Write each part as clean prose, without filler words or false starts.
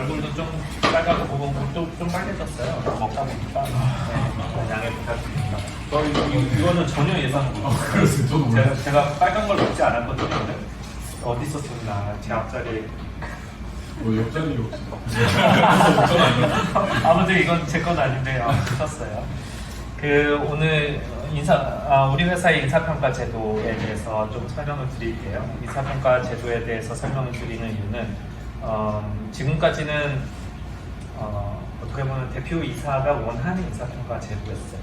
얼굴도 좀 빨갛고 목도 좀 빨개졌어요. 먹다 보니까. 네, 양해 부탁드립니다. 이거는 전혀 예상 못했어요. 그랬어요. 저도 몰라요. 제가 빨간 걸 먹지 않았거든요. 근데 어디서 줬나 제 앞자리에. 뭐 옆자리로 저는 아니요. 아무튼 이건 제 건 아닌데 샀어요. 오늘 우리 회사의 인사평가 제도에 대해서 좀 설명을 드릴게요. 인사평가 제도에 대해서 설명을 드리는 이유는 지금까지는 어떻게 보면 대표이사가 원하는 인사평가 제도였어요.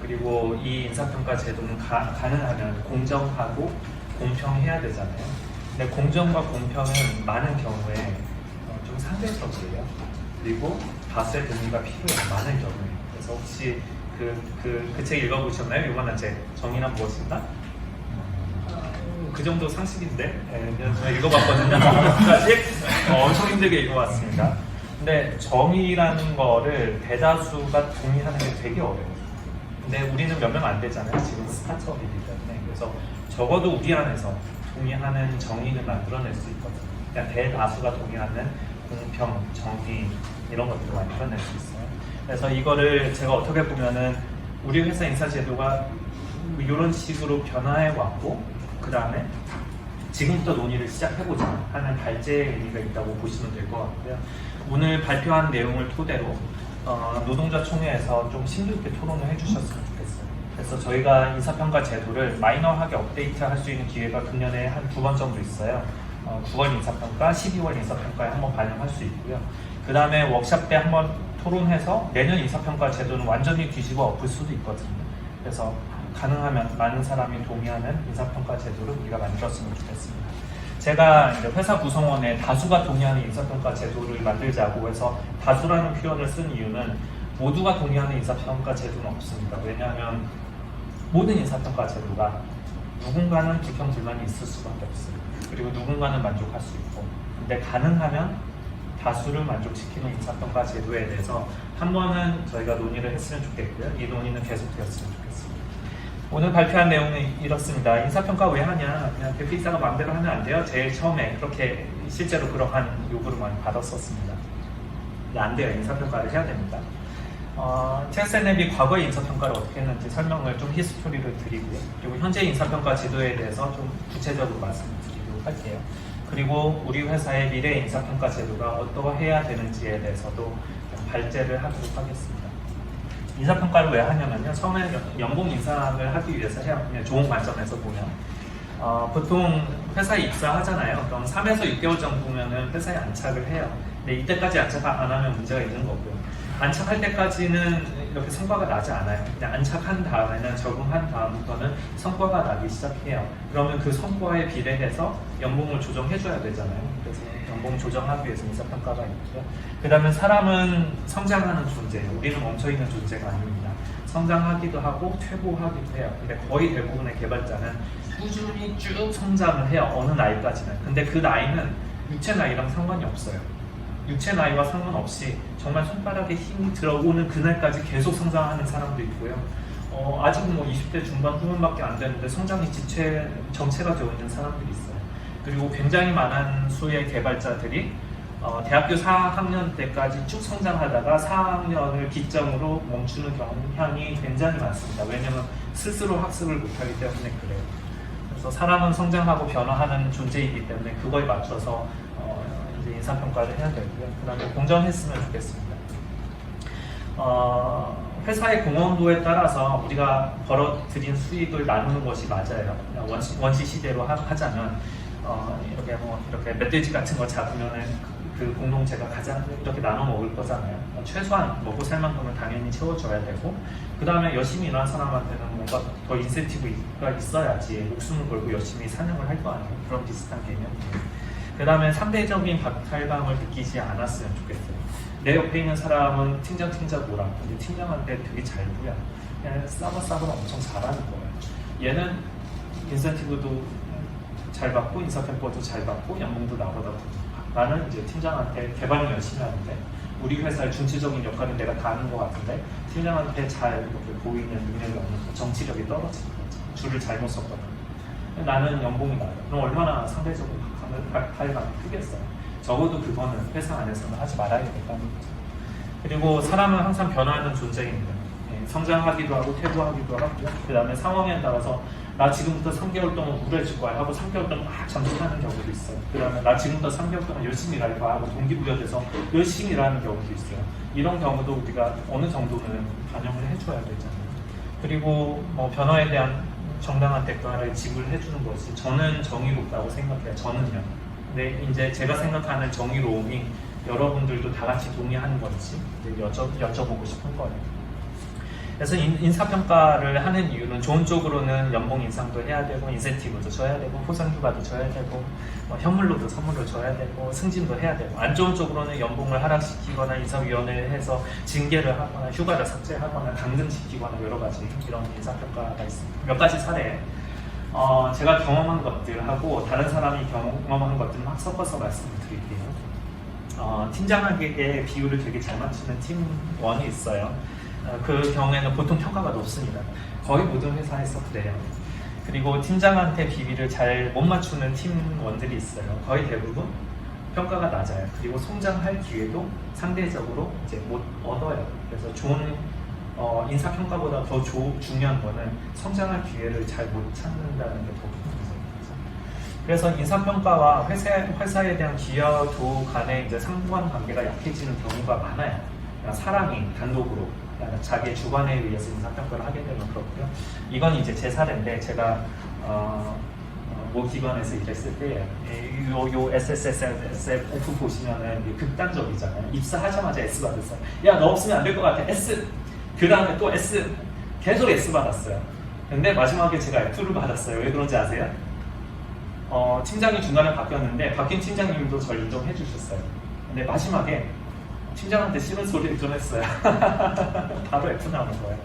그리고 이 인사평가 제도는 가능하면 공정하고 공평해야 되잖아요. 근데 공정과 공평은 많은 경우에 좀 상대적이에요. 그리고 다수의 동의가 필요해요. 많은 경우에. 그래서 혹시 그 책 읽어보셨나요? 요만한 책 정의란 무엇인가? 그 정도 상식인데 제가 읽어봤거든요. 까지 엄청 힘들게 읽어봤습니다. 근데 정의라는 거를 대다수가 동의하는 게 되게 어려워요. 근데 우리는 몇 명 안 되잖아요. 지금 스타트업이기 때문에. 그래서 적어도 우리 안에서 동의하는 정의를 만들어낼 수 있거든요. 그냥 대다수가 동의하는 공평, 정의 이런 것들을 만들어낼 수 있어요. 그래서 이거를 제가 어떻게 보면은 우리 회사 인사제도가 이런 식으로 변화해 왔고 그 다음에 지금부터 논의를 시작해보자 하는 발제의 의미가 있다고 보시면 될 것 같고요. 오늘 발표한 내용을 토대로 노동자 총회에서 좀 심도 있게 토론을 해주셨으면 좋겠어요. 그래서 저희가 인사평가 제도를 마이너하게 업데이트할 수 있는 기회가 금년에 한 2번 정도 있어요. 9월 인사평가, 12월 인사평가에 한번 반영할 수 있고요. 그 다음에 워크샵 때 한번 토론해서 내년 인사평가 제도는 완전히 뒤집어 엎을 수도 있거든요. 그래서 가능하면 많은 사람이 동의하는 인사평가 제도를 우리가 만들었으면 좋겠습니다. 제가 이제 회사 구성원에 다수가 동의하는 인사평가 제도를 만들자고 해서 다수라는 표현을 쓴 이유는 모두가 동의하는 인사평가 제도는 없습니다. 왜냐하면 모든 인사평가 제도가 누군가는 불평불만이 있을 수밖에 없어요. 그리고 누군가는 만족할 수 있고, 근데 가능하면 다수를 만족시키는 인사평가 제도에 대해서 한 번은 저희가 논의를 했으면 좋겠고요. 이 논의는 계속되었으면 좋겠습니다. 오늘 발표한 내용은 이렇습니다. 인사평가 왜 하냐? 그냥 대표이사가 마음대로 하면 안 돼요. 제일 처음에 그렇게 실제로 그러한 요구를 많이 받았었습니다. 근데 안 돼요. 인사평가를 해야 됩니다. TSN앱이 과거의 인사평가를 어떻게 했는지 설명을 좀 히스토리를 드리고요. 그리고 현재 인사평가 제도에 대해서 좀 구체적으로 말씀드리도록 할게요. 그리고 우리 회사의 미래 인사평가 제도가 어떠해야 되는지에 대해서도 발제를 하도록 하겠습니다. 인사평가를 왜 하냐면요. 처음에 연봉 인상을 하기 위해서 해요. 그냥 좋은 관점에서 보면. 보통 회사에 입사하잖아요. 그럼 3에서 6개월 정도면 회사에 안착을 해요. 근데 이때까지 안착 안 하면 문제가 있는 거고요. 안착할 때까지는 이렇게 성과가 나지 않아요. 그냥 안착한 다음에는 적응한 다음부터는 성과가 나기 시작해요. 그러면 그 성과에 비례해서 연봉을 조정해줘야 되잖아요. 그래서 연봉 조정하기 위해서 인사평가가 있고요. 그 다음에 사람은 성장하는 존재예요. 우리는 멈춰있는 존재가 아닙니다. 성장하기도 하고 퇴보하기도 해요. 근데 거의 대부분의 개발자는 꾸준히 쭉 성장을 해요. 어느 나이까지는. 근데 그 나이는 육체 나이랑 상관이 없어요. 육체 나이와 상관없이 정말 손가락에 힘이 들어오는 그날까지 계속 성장하는 사람도 있고요. 아직 뭐 20대 중반 후반밖에 안 되는데 성장이 정체가 되어 있는 사람들이 있어요. 그리고 굉장히 많은 수의 개발자들이 대학교 4학년 때까지 쭉 성장하다가 4학년을 기점으로 멈추는 경향이 굉장히 많습니다. 왜냐하면 스스로 학습을 못하기 때문에 그래요. 그래서 사람은 성장하고 변화하는 존재이기 때문에 그거에 맞춰서 이제 인사평가를 해야 되고요. 그 다음에 공정했으면 좋겠습니다. 회사의 공헌도에 따라서 우리가 벌어들인 수익을 나누는 것이 맞아요. 원시 시대로 하자면 이렇게 멧돼지 같은 거 잡으면은 그 공동체가 가장 이렇게 나눠 먹을 거잖아요. 최소한 먹고 살 만큼은 당연히 채워줘야 되고, 그 다음에 열심히 일하는 사람한테는 뭔가 더 인센티브가 있어야지 목숨을 걸고 열심히 사냥을 할 거 아니에요. 그런 비슷한 개념이에요. 그 다음에 상대적인 박탈감을 느끼지 않았으면 좋겠어요. 내 옆에 있는 사람은 팀장 놀아. 근데 팀장한테 되게 잘 보여. 그냥 싸바싸바 엄청 잘하는 거예요. 얘는 인센티브도 잘 받고 인사평가도 잘 받고 연봉도 나보다 나는 이제 팀장한테 개발을 열심히 하는데 우리 회사의 중추적인 역할은 내가 다 하는 것 같은데 팀장한테 잘 이렇게 보이는 능력이 없는 거, 정치력이 떨어지는 거죠. 줄을 잘못 썼거든요. 나는 연봉이 나요. 그럼 얼마나 상대적으로 박탈감이 크겠어요. 적어도 그거는 회사 안에서는 하지 말아야 된다는 거죠. 그리고 사람은 항상 변화하는 존재입니다. 성장하기도 하고 퇴보하기도 하고요. 그 다음에 상황에 따라서 나 지금부터 3개월 동안 우울해질 거야 하고 3개월 동안 막 잠수타는 경우도 있어요. 그 다음에 나 지금부터 3개월 동안 열심히 일할 거야 하고 동기부여돼서 열심히 일하는 경우도 있어요. 이런 경우도 우리가 어느 정도는 반영을 해줘야 되잖아요. 그리고 뭐 변화에 대한 정당한 대가를 지불해 주는 것이 저는 정의롭다고 생각해요. 저는요. 근데 이제 제가 생각하는 정의로움이 여러분들도 다 같이 동의하는 건지 여쭤보고 싶은 거예요. 그래서 인사평가를 하는 이유는 좋은 쪽으로는 연봉 인상도 해야 되고 인센티브도 줘야 되고 포상휴가도 줘야 되고 뭐 현물로도 선물을 줘야 되고 승진도 해야 되고 안 좋은 쪽으로는 연봉을 하락시키거나 인사위원회에 해서 징계를 하거나 휴가를 삭제하거나 당근시키거나 여러 가지 이런 인사평가가 있습니다. 몇 가지 사례 제가 경험한 것들하고 다른 사람이 경험한 것들을 막 섞어서 말씀을 드릴게요. 팀장에게 비율을 되게 잘 맞추는 팀원이 있어요. 그 경우에는 보통 평가가 높습니다. 거의 모든 회사에서 그래요. 그리고 팀장한테 비밀을 잘 못 맞추는 팀원들이 있어요. 거의 대부분 평가가 낮아요. 그리고 성장할 기회도 상대적으로 이제 못 얻어요. 그래서 좋은 인사평가보다 더 중요한 거는 성장할 기회를 잘 못 찾는다는 게 더 큰 문제입니다. 그래서 인사평가와 회사에 대한 기여도 간의 이제 상관 관계가 약해지는 경우가 많아요. 그러니까 사람이 단독으로 자기의 주관에 의해서 인사평가를 하게 되면 그렇고요. 이건 이제 제 사례인데 제가 모 기관에서 일했을 때 요 SSSF 오프 보시면은 극단적이잖아요. 입사하자마자 S 받았어요. 야, 너 없으면 안 될 것 같아. S. 그 다음에 또 S. 계속 S 받았어요. 근데 마지막에 제가 F를 받았어요. 왜 그런지 아세요? 팀장이 중간에 바뀌었는데 바뀐 팀장님도 저를 인정해 주셨어요. 근데 마지막에 팀장한테 싫은 소리를 좀 했어요. 바로 F 나오는 거예요.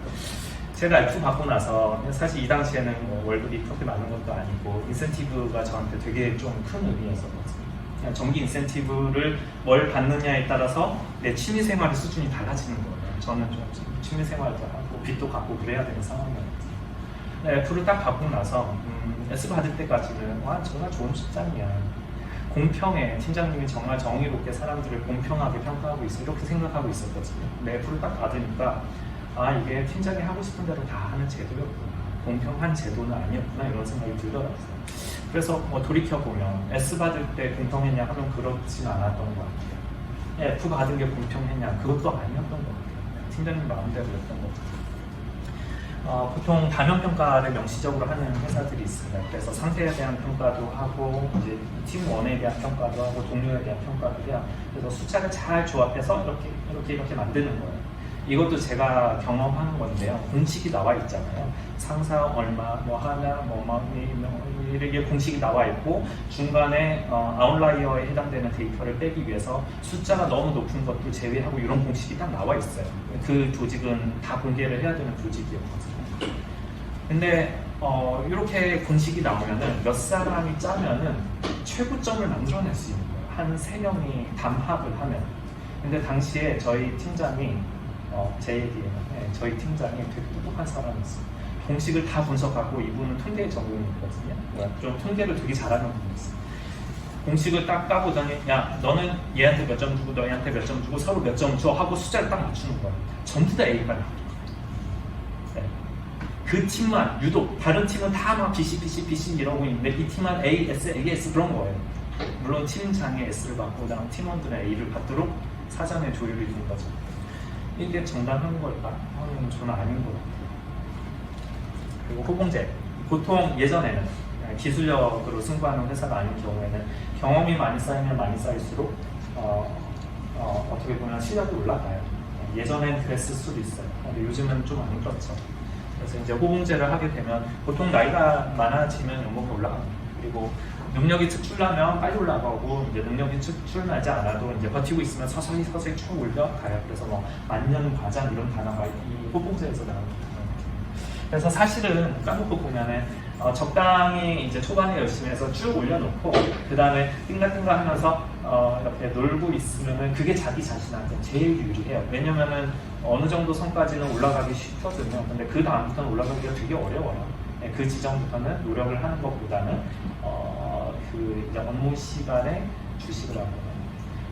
제가 F 받고 나서 사실 이 당시에는 뭐 월급이 그렇게 많은 것도 아니고 인센티브가 저한테 되게 좀 큰 의미였었거든요. 그냥 정기 인센티브를 뭘 받느냐에 따라서 내 취미생활의 수준이 달라지는 거예요. 저는 좀 취미생활도 하고 빚도 갚고 그래야 되는 상황이었거든요. F를 딱 받고 나서 S 받을 때까지는 와 정말 좋은 직장이야. 공평해. 팀장님이 정말 정의롭게 사람들을 공평하게 평가하고 있어. 이렇게 생각하고 있었거든요. 근데 F를 딱 받으니까 아 이게 팀장이 하고 싶은 대로 다 하는 제도였구나. 공평한 제도는 아니었구나 이런 생각이 들더라고요. 그래서 뭐 돌이켜보면 S 받을 때 공평했냐 하면 그렇진 않았던 것 같아요. F 받은 게 공평했냐 그것도 아니었던 것 같아요. 팀장님 마음대로였던 것 같아요. 보통 단원평가를 명시적으로 하는 회사들이 있습니다. 그래서 상태에 대한 평가도 하고 이제 팀원에 대한 평가도 하고 동료에 대한 평가도 해요. 그래서 숫자를 잘 조합해서 이렇게 만드는 거예요. 이것도 제가 경험하는 건데요. 공식이 나와 있잖아요. 상사 얼마, 뭐 하나, 이렇게 공식이 나와 있고 중간에 아웃라이어에 해당되는 데이터를 빼기 위해서 숫자가 너무 높은 것도 제외하고 이런 공식이 딱 나와 있어요. 그 조직은 다 공개를 해야 되는 조직이었거든요. 근데 이렇게 공식이 나오면은 몇 사람이 짜면은 최고점을 만들어낼 수 있는 거예요. 한 3명이 담합을 하면. 근데 당시에 저희 팀장이 제 얘기예요. 네, 저희 팀장이 되게 똑똑한 사람이었어요. 공식을 다 분석하고 이분은 통계에 전공이 있거든요. 좀 통계를 되게 잘하는 분이 있어요. 공식을 딱 까보더니 야 너는 얘한테 몇 점 주고 너희한테 몇 점 주고 서로 몇 점 줘 하고 숫자를 딱 맞추는 거예요. 전부 다 A가 나와요. 네. 그 팀만 유독 다른 팀은 다 막 BC 이러고 있는데 이 팀만 AS 그런 거예요. 물론 팀장이 S를 받고 그다음 팀원들은 A를 받도록 사전에 조율이 된 거죠. 이게 정당한 걸까? 하면 저는 아닌 것 같아요. 그리고 호봉제. 보통 예전에는 기술력으로 승부하는 회사가 아닌 경우에는 경험이 많이 쌓이면 많이 쌓일수록 어떻게 보면 실력이 올라가요. 예전엔 그랬을 수도 있어요. 근데 요즘은 좀 안 그렇죠. 그래서 이제 호봉제를 하게 되면 보통 나이가 많아지면 연봉이 올라갑니다. 그리고 능력이 특출나면 빨리 올라가고 이제 능력이 특출나지 않아도 이제 버티고 있으면 서서히 쭉 올라가요. 그래서 뭐 만년 과장 이런 단어가 이 호봉제에서 나옵니다. 그래서 사실은 까놓고 보면은 적당히 이제 초반에 열심히 해서 쭉 올려놓고 그 다음에 띵가띵가 하면서 이렇게 놀고 있으면은 그게 자기 자신한테 제일 유리해요. 왜냐면은 어느 정도 선까지는 올라가기 쉽거든요. 근데 그 다음부터는 올라가기가 되게 어려워요. 그 지점부터는 노력을 하는 것보다는 그 이제 업무 시간에 주식을 하거나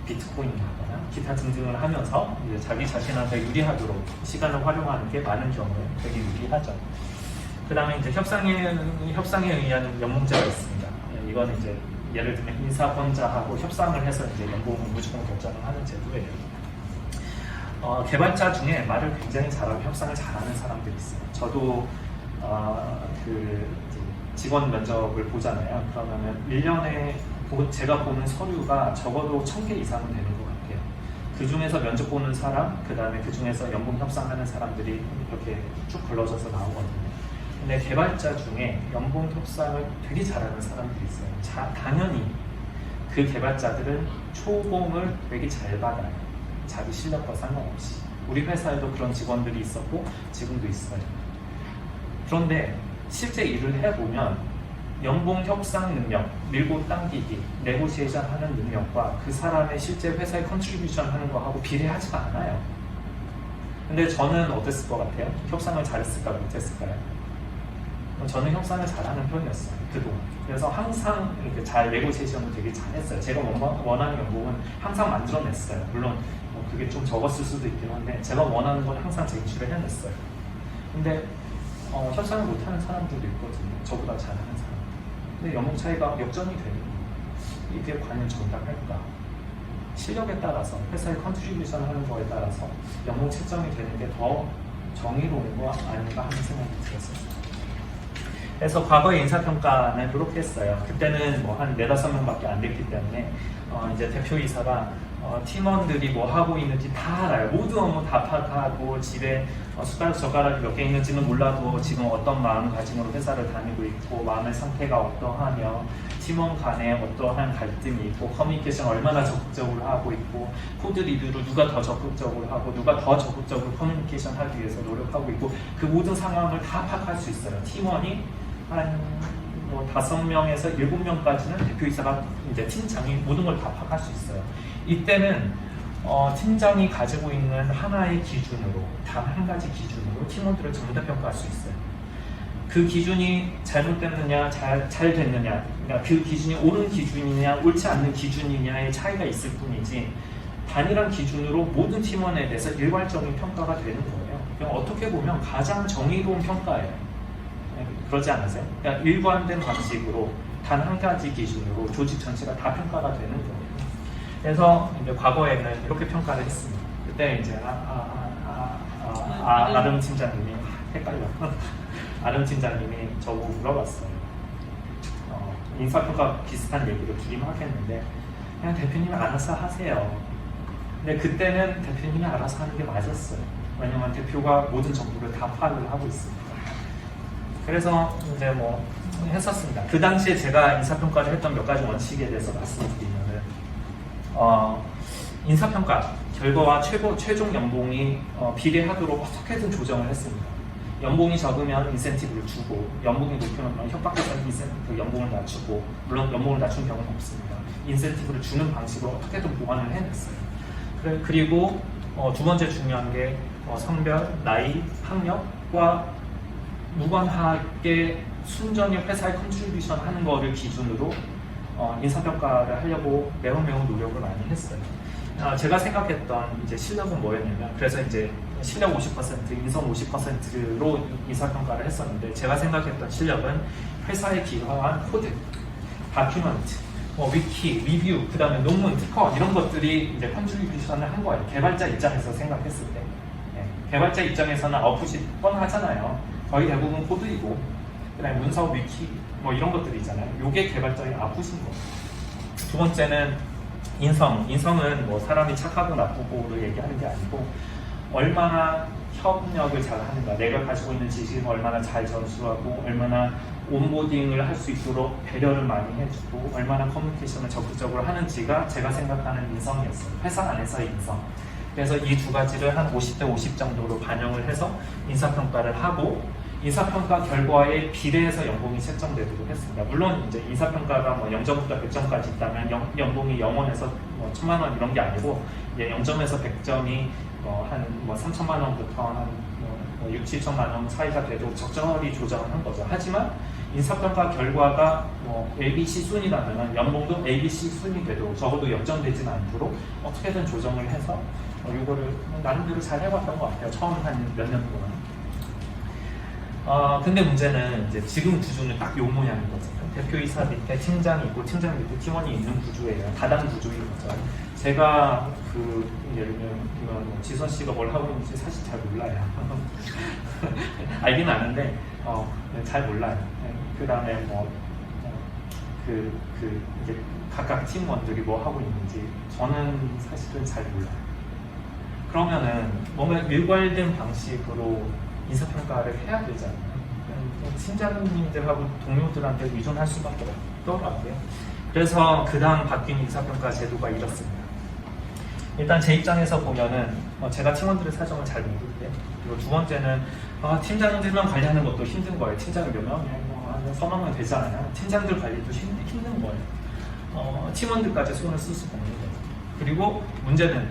비트코인을 하거나 기타 등등을 하면서 이제 자기 자신한테 유리하도록 시간을 활용하는 게 많은 경우에 되게 유리하죠. 그 다음에 이제 협상에 의한 연봉제가 있습니다. 이건 이제 예를 들면 인사권자하고 협상을 해서 이제 연봉을 무조건 결정을 하는 제도예요. 개발자 중에 말을 굉장히 잘하고 협상을 잘하는 사람들이 있어요. 저도 직원 면접을 보잖아요. 그러면은 1년에 제가 보는 서류가 적어도 1000개 이상은 되는 것 같아요. 그 중에서 면접 보는 사람, 그 다음에 그 중에서 연봉 협상하는 사람들이 이렇게 쭉 걸러져서 나오거든요. 근데 개발자 중에 연봉 협상을 되게 잘하는 사람들이 있어요. 당연히 그 개발자들은 초봉을 되게 잘 받아요. 자기 실력과 상관없이. 우리 회사에도 그런 직원들이 있었고 지금도 있어요. 그런데 실제 일을 해보면 연봉 협상 능력, 밀고 당기기, 네고시에이션 하는 능력과 그 사람의 실제 회사에 컨트리뷰션 하는 거하고 비례하지가 않아요. 근데 저는 어땠을 것 같아요? 협상을 잘했을까 못했을까요? 저는 협상을 잘하는 편이었어요. 그동안. 그래서 항상 이렇게 잘 네고시에이션을 되게 잘했어요. 제가 원하는 연봉은 항상 만들어냈어요. 물론 그게 좀 적었을 수도 있긴 한데 제가 원하는 건 항상 제출을 해냈어요. 근데 협상을 못하는 사람들도 있거든요. 저보다 잘하는 사람. 근데 연봉 차이가 역전이 되는 거예요. 이게 과연 정당할까? 실력에 따라서 회사에 컨트리뷰션 하는 거에 따라서 연봉 책정이 되는 게 더 정의로운 거 아닌가 하는 생각이 들었어요. 그래서 과거의 인사평가는 그렇게 했어요. 그때는 뭐 한 4-5명밖에 안 됐기 때문에 이제 대표이사가 팀원들이 뭐 하고 있는지 다 알아요. 모두 업무 다 파악하고 집에 숟가락 젓가락이 몇 개 있는지는 몰라도 지금 어떤 마음가짐으로 회사를 다니고 있고 마음의 상태가 어떠하며 팀원 간에 어떠한 갈등이 있고 커뮤니케이션 얼마나 적극적으로 하고 있고 코드 리뷰를 누가 더 적극적으로 하고 누가 더 적극적으로 커뮤니케이션 하기 위해서 노력하고 있고 그 모든 상황을 다 파악할 수 있어요. 팀원이 한 5명에서 7명까지는 대표이사가 이제 팀장이 모든 걸 다 파악할 수 있어요. 이때는 팀장이 가지고 있는 하나의 기준으로 단 한 가지 기준으로 팀원들을 전부 다 평가할 수 있어요. 그 기준이 잘못됐느냐 잘 됐느냐 그러니까 그 기준이 옳은 기준이냐 옳지 않는 기준이냐의 차이가 있을 뿐이지 단일한 기준으로 모든 팀원에 대해서 일괄적인 평가가 되는 거예요. 그냥 어떻게 보면 가장 정의로운 평가예요. 그러지 않으세요? 그러니까 일관된 방식으로 단 한 가지 기준으로 조직 전체가 다 평가가 되는 거예요. 그래서 이제 과거에는 이렇게 평가를 했습니다. 그때 이제 아름 팀장님이 헷갈려. 아름 팀장님이 저보고 물어봤어요. 인사평가 비슷한 얘기를 둘이 하겠는데 그냥 대표님이 알아서 하세요. 근데 그때는 대표님이 알아서 하는 게 맞았어요. 왜냐면 대표가 모든 정보를 다 파악을 하고 있습니다. 그래서 이제 뭐 했었습니다. 그 당시에 제가 인사평가를 했던 몇 가지 원칙에 대해서 말씀드리면은 인사평가 결과와 최종 연봉이 비례하도록 어떻게든 조정을 했습니다. 연봉이 적으면 인센티브를 주고 연봉이 높으면 협박해서 그 연봉을 낮추고 물론 연봉을 낮춘 경우는 없습니다. 인센티브를 주는 방식으로 어떻게든 보완을 해냈어요. 그리고 두 번째 중요한 게 성별, 나이, 학력과 무관하게 순전히 회사에 컨트리뷰션 하는 거를 기준으로 인사평가를 하려고 매우 노력을 많이 했어요. 제가 생각했던 이제 실력은 뭐였냐면 그래서 이제 실력 50%, 인성 50%로 인사평가를 했었는데 제가 생각했던 실력은 회사에 기여한 코드, 다큐먼트, 위키, 리뷰, 그 다음에 논문, 특허 이런 것들이 이제 컨트리뷰션을 한 거예요. 개발자 입장에서 생각했을 때. 개발자 입장에서는 아웃풋이 뻔하잖아요. 거의 대부분 코드이고 그 다음에 문서, 위키 이런 것들이 있잖아요. 이게 개발자의 아웃풋인 거예요. 두 번째는 인성은 뭐 사람이 착하고 나쁘고를 얘기하는 게 아니고 얼마나 협력을 잘 하는가, 내가 가지고 있는 지식을 얼마나 잘 전수하고 얼마나 온보딩을 할 수 있도록 배려를 많이 해주고 얼마나 커뮤니케이션을 적극적으로 하는지가 제가 생각하는 인성이었어요. 회사 안에서의 인성. 그래서 이 두 가지를 한 50대 50 정도로 반영을 해서 인사평가를 하고 인사평가 결과에 비례해서 연봉이 책정되도록 했습니다. 물론 이제 인사평가가 0점부터 100점까지 있다면 연봉이 0원에서 1000만 원 이런 게 아니고 이제 0점에서 100점이 한 3천만 원부터 한 6, 7천만 원 사이가 돼도 적절히 조정을 한 거죠. 하지만 인사평가 결과가 뭐 ABC 순이라면 연봉도 ABC 순이 돼도 적어도 역전되지는 않도록 어떻게든 조정을 해서 이거를 나름대로 잘 해봤던 것 같아요. 처음 한 몇 년 동안. 근데 문제는 이제 지금 구조는 딱 요 모양이거든요. 대표이사 밑에 팀장이 있고 팀장 밑에 팀원이 있는 구조예요. 다단 구조인 거죠. 제가 예를 들면 뭐 지선 씨가 뭘 하고 있는지 사실 잘 몰라요. 알긴 아는데 잘 몰라요. 그 다음에 이제 각각 팀원들이 뭐 하고 있는지 저는 사실은 잘 몰라요. 그러면은 뭔가 일괄된 방식으로 인사평가를 해야 되잖아요. 팀장님들하고 동료들한테 의존할 수밖에 없더라고요. 그래서 그 다음 바뀐 인사평가 제도가 이렇습니다. 일단 제 입장에서 보면은 제가 팀원들의 사정을 잘 모르고요. 그리고 두 번째는 팀장들만 관리하는 것도 힘든 거예요. 팀장이 몇 명이면 서너 명 되잖아요. 팀장들 관리도 힘든 거예요. 팀원들까지 손을 쓸 수가 없는 거예요. 그리고 문제는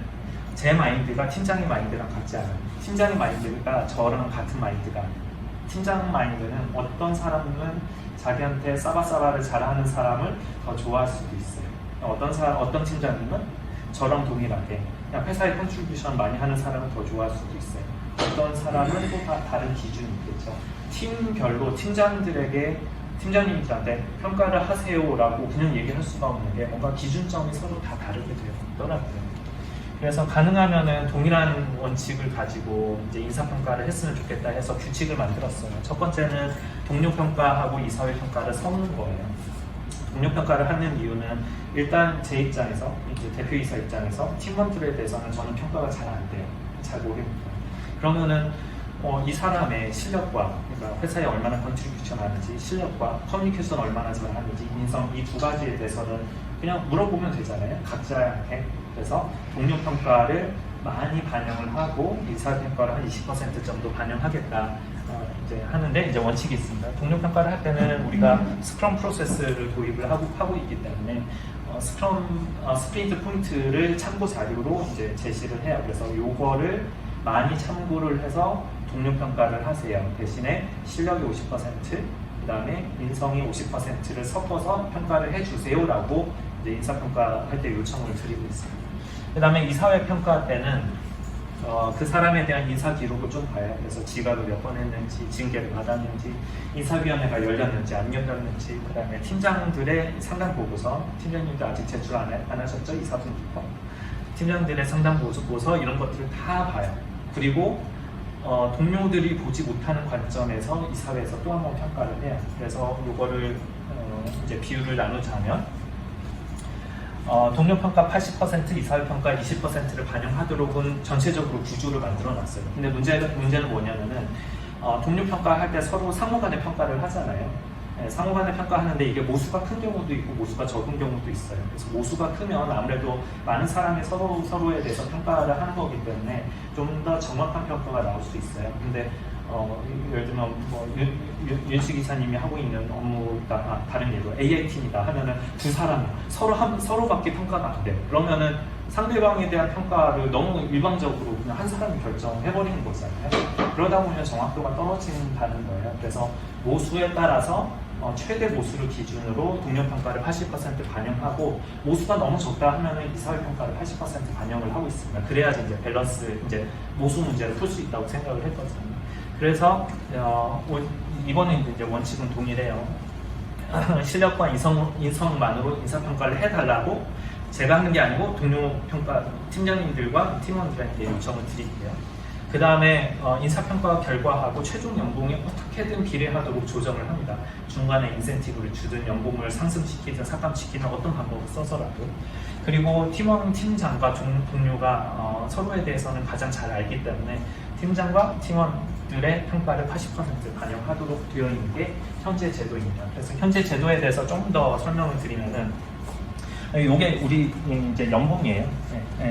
제 마인드가 팀장의 마인드랑 같지 않아요. 팀장의 마인드가 저랑 같은 마인드가 아니에요. 팀장 마인드는 어떤 사람은 자기한테 싸바싸바를 잘하는 사람을 더 좋아할 수도 있어요. 어떤 팀장님은 저랑 동일하게 그냥 회사에 컨트리뷰션 많이 하는 사람을 더 좋아할 수도 있어요. 어떤 사람은 또 다른 기준이 있겠죠. 팀별로 팀장님들한테 평가를 하세요라고 그냥 얘기할 수가 없는 게 뭔가 기준점이 서로 다 다르게 되더라고요. 그래서 가능하면은 동일한 원칙을 가지고 이제 인사평가를 했으면 좋겠다 해서 규칙을 만들었어요. 첫 번째는 동료평가하고 이사회평가를 섞는 거예요. 동료평가를 하는 이유는 일단 제 입장에서, 이제 대표이사 입장에서 팀원들에 대해서는 저는 평가가 잘 안 돼요. 잘 모릅니다. 그러면은 이 사람의 실력과, 그러니까 회사에 얼마나 컨트리뷰션 하는지, 실력과 커뮤니케이션 얼마나 잘하는지, 인성 이 두 가지에 대해서는 그냥 물어보면 되잖아요. 각자한테. 그래서 동료평가를 많이 반영을 하고 이사평가를 한 20% 정도 반영하겠다 이제 하는데 이제 원칙이 있습니다. 동료평가를 할 때는 우리가 스크럼 프로세스를 도입을 하고 있기 때문에 스프린트 포인트를 참고 자료로 이제 제시를 해요. 그래서 요거를 많이 참고를 해서 동료평가를 하세요. 대신에 실력이 50%, 그 다음에 인성이 50%를 섞어서 평가를 해주세요라고 이제 인사평가 할 때 요청을 드리고 있습니다. 그 다음에 이사회평가 때는 그 사람에 대한 인사 기록을 좀 봐요. 그래서 지각을 몇 번 했는지, 징계를 받았는지, 인사위원회가 열렸는지 안 열렸는지, 그 다음에 팀장들의 상담 보고서, 팀장님도 아직 제출 안 하셨죠? 이사분부터. 팀장들의 상담 보고서 이런 것들을 다 봐요. 그리고 동료들이 보지 못하는 관점에서 이사회에서 또 한 번 평가를 해요. 그래서 이거를 이제 비율을 나누자면 동료평가 80%, 이사회평가 20%를 반영하도록은 전체적으로 구조를 만들어놨어요. 근데 문제는 뭐냐면은 동료평가 할 때 서로 상호간에 평가를 하잖아요. 네, 상호간에 평가하는데 이게 모수가 큰 경우도 있고 모수가 적은 경우도 있어요. 그래서 모수가 크면 아무래도 많은 사람이 서로에 대해서 평가를 하는 거기 때문에 좀 더 정확한 평가가 나올 수 있어요. 근데 예를 들면 윤씨 기사님이 하고 있는 업무가 다른 예로 AI팀이다 하면은 두 사람이 서로밖에 평가가 안 돼요. 그러면은 상대방에 대한 평가를 너무 일방적으로 그냥 한 사람이 결정해버리는 거잖아요. 그러다 보면 정확도가 떨어진다는 거예요. 그래서 모수에 따라서 최대 모수를 기준으로 동료평가를 80% 반영하고 모수가 너무 적다 하면은 이사회평가를 80% 반영을 하고 있습니다. 그래야지 이제 밸런스, 이제 모수 문제를 풀 수 있다고 생각을 했거든요. 그래서 이번에 이제 원칙은 동일해요. 실력과 인성만으로 인사평가를 해달라고 제가 하는 게 아니고 동료평가 팀장님들과 팀원들한테 요청을 드릴게요. 그 다음에 인사평가 결과하고 최종 연봉에 어떻게든 비례하도록 조정을 합니다. 중간에 인센티브를 주든 연봉을 상승시키든 삭감시키든 어떤 방법을 써서라도. 그리고 팀장과 동료가 서로에 대해서는 가장 잘 알기 때문에 팀장과 팀원들의 평가를 80% 반영하도록 되어 있는 게 현재 제도입니다. 그래서 현재 제도에 대해서 좀 더 설명을 드리면은 요게 우리 이제 연봉이에요.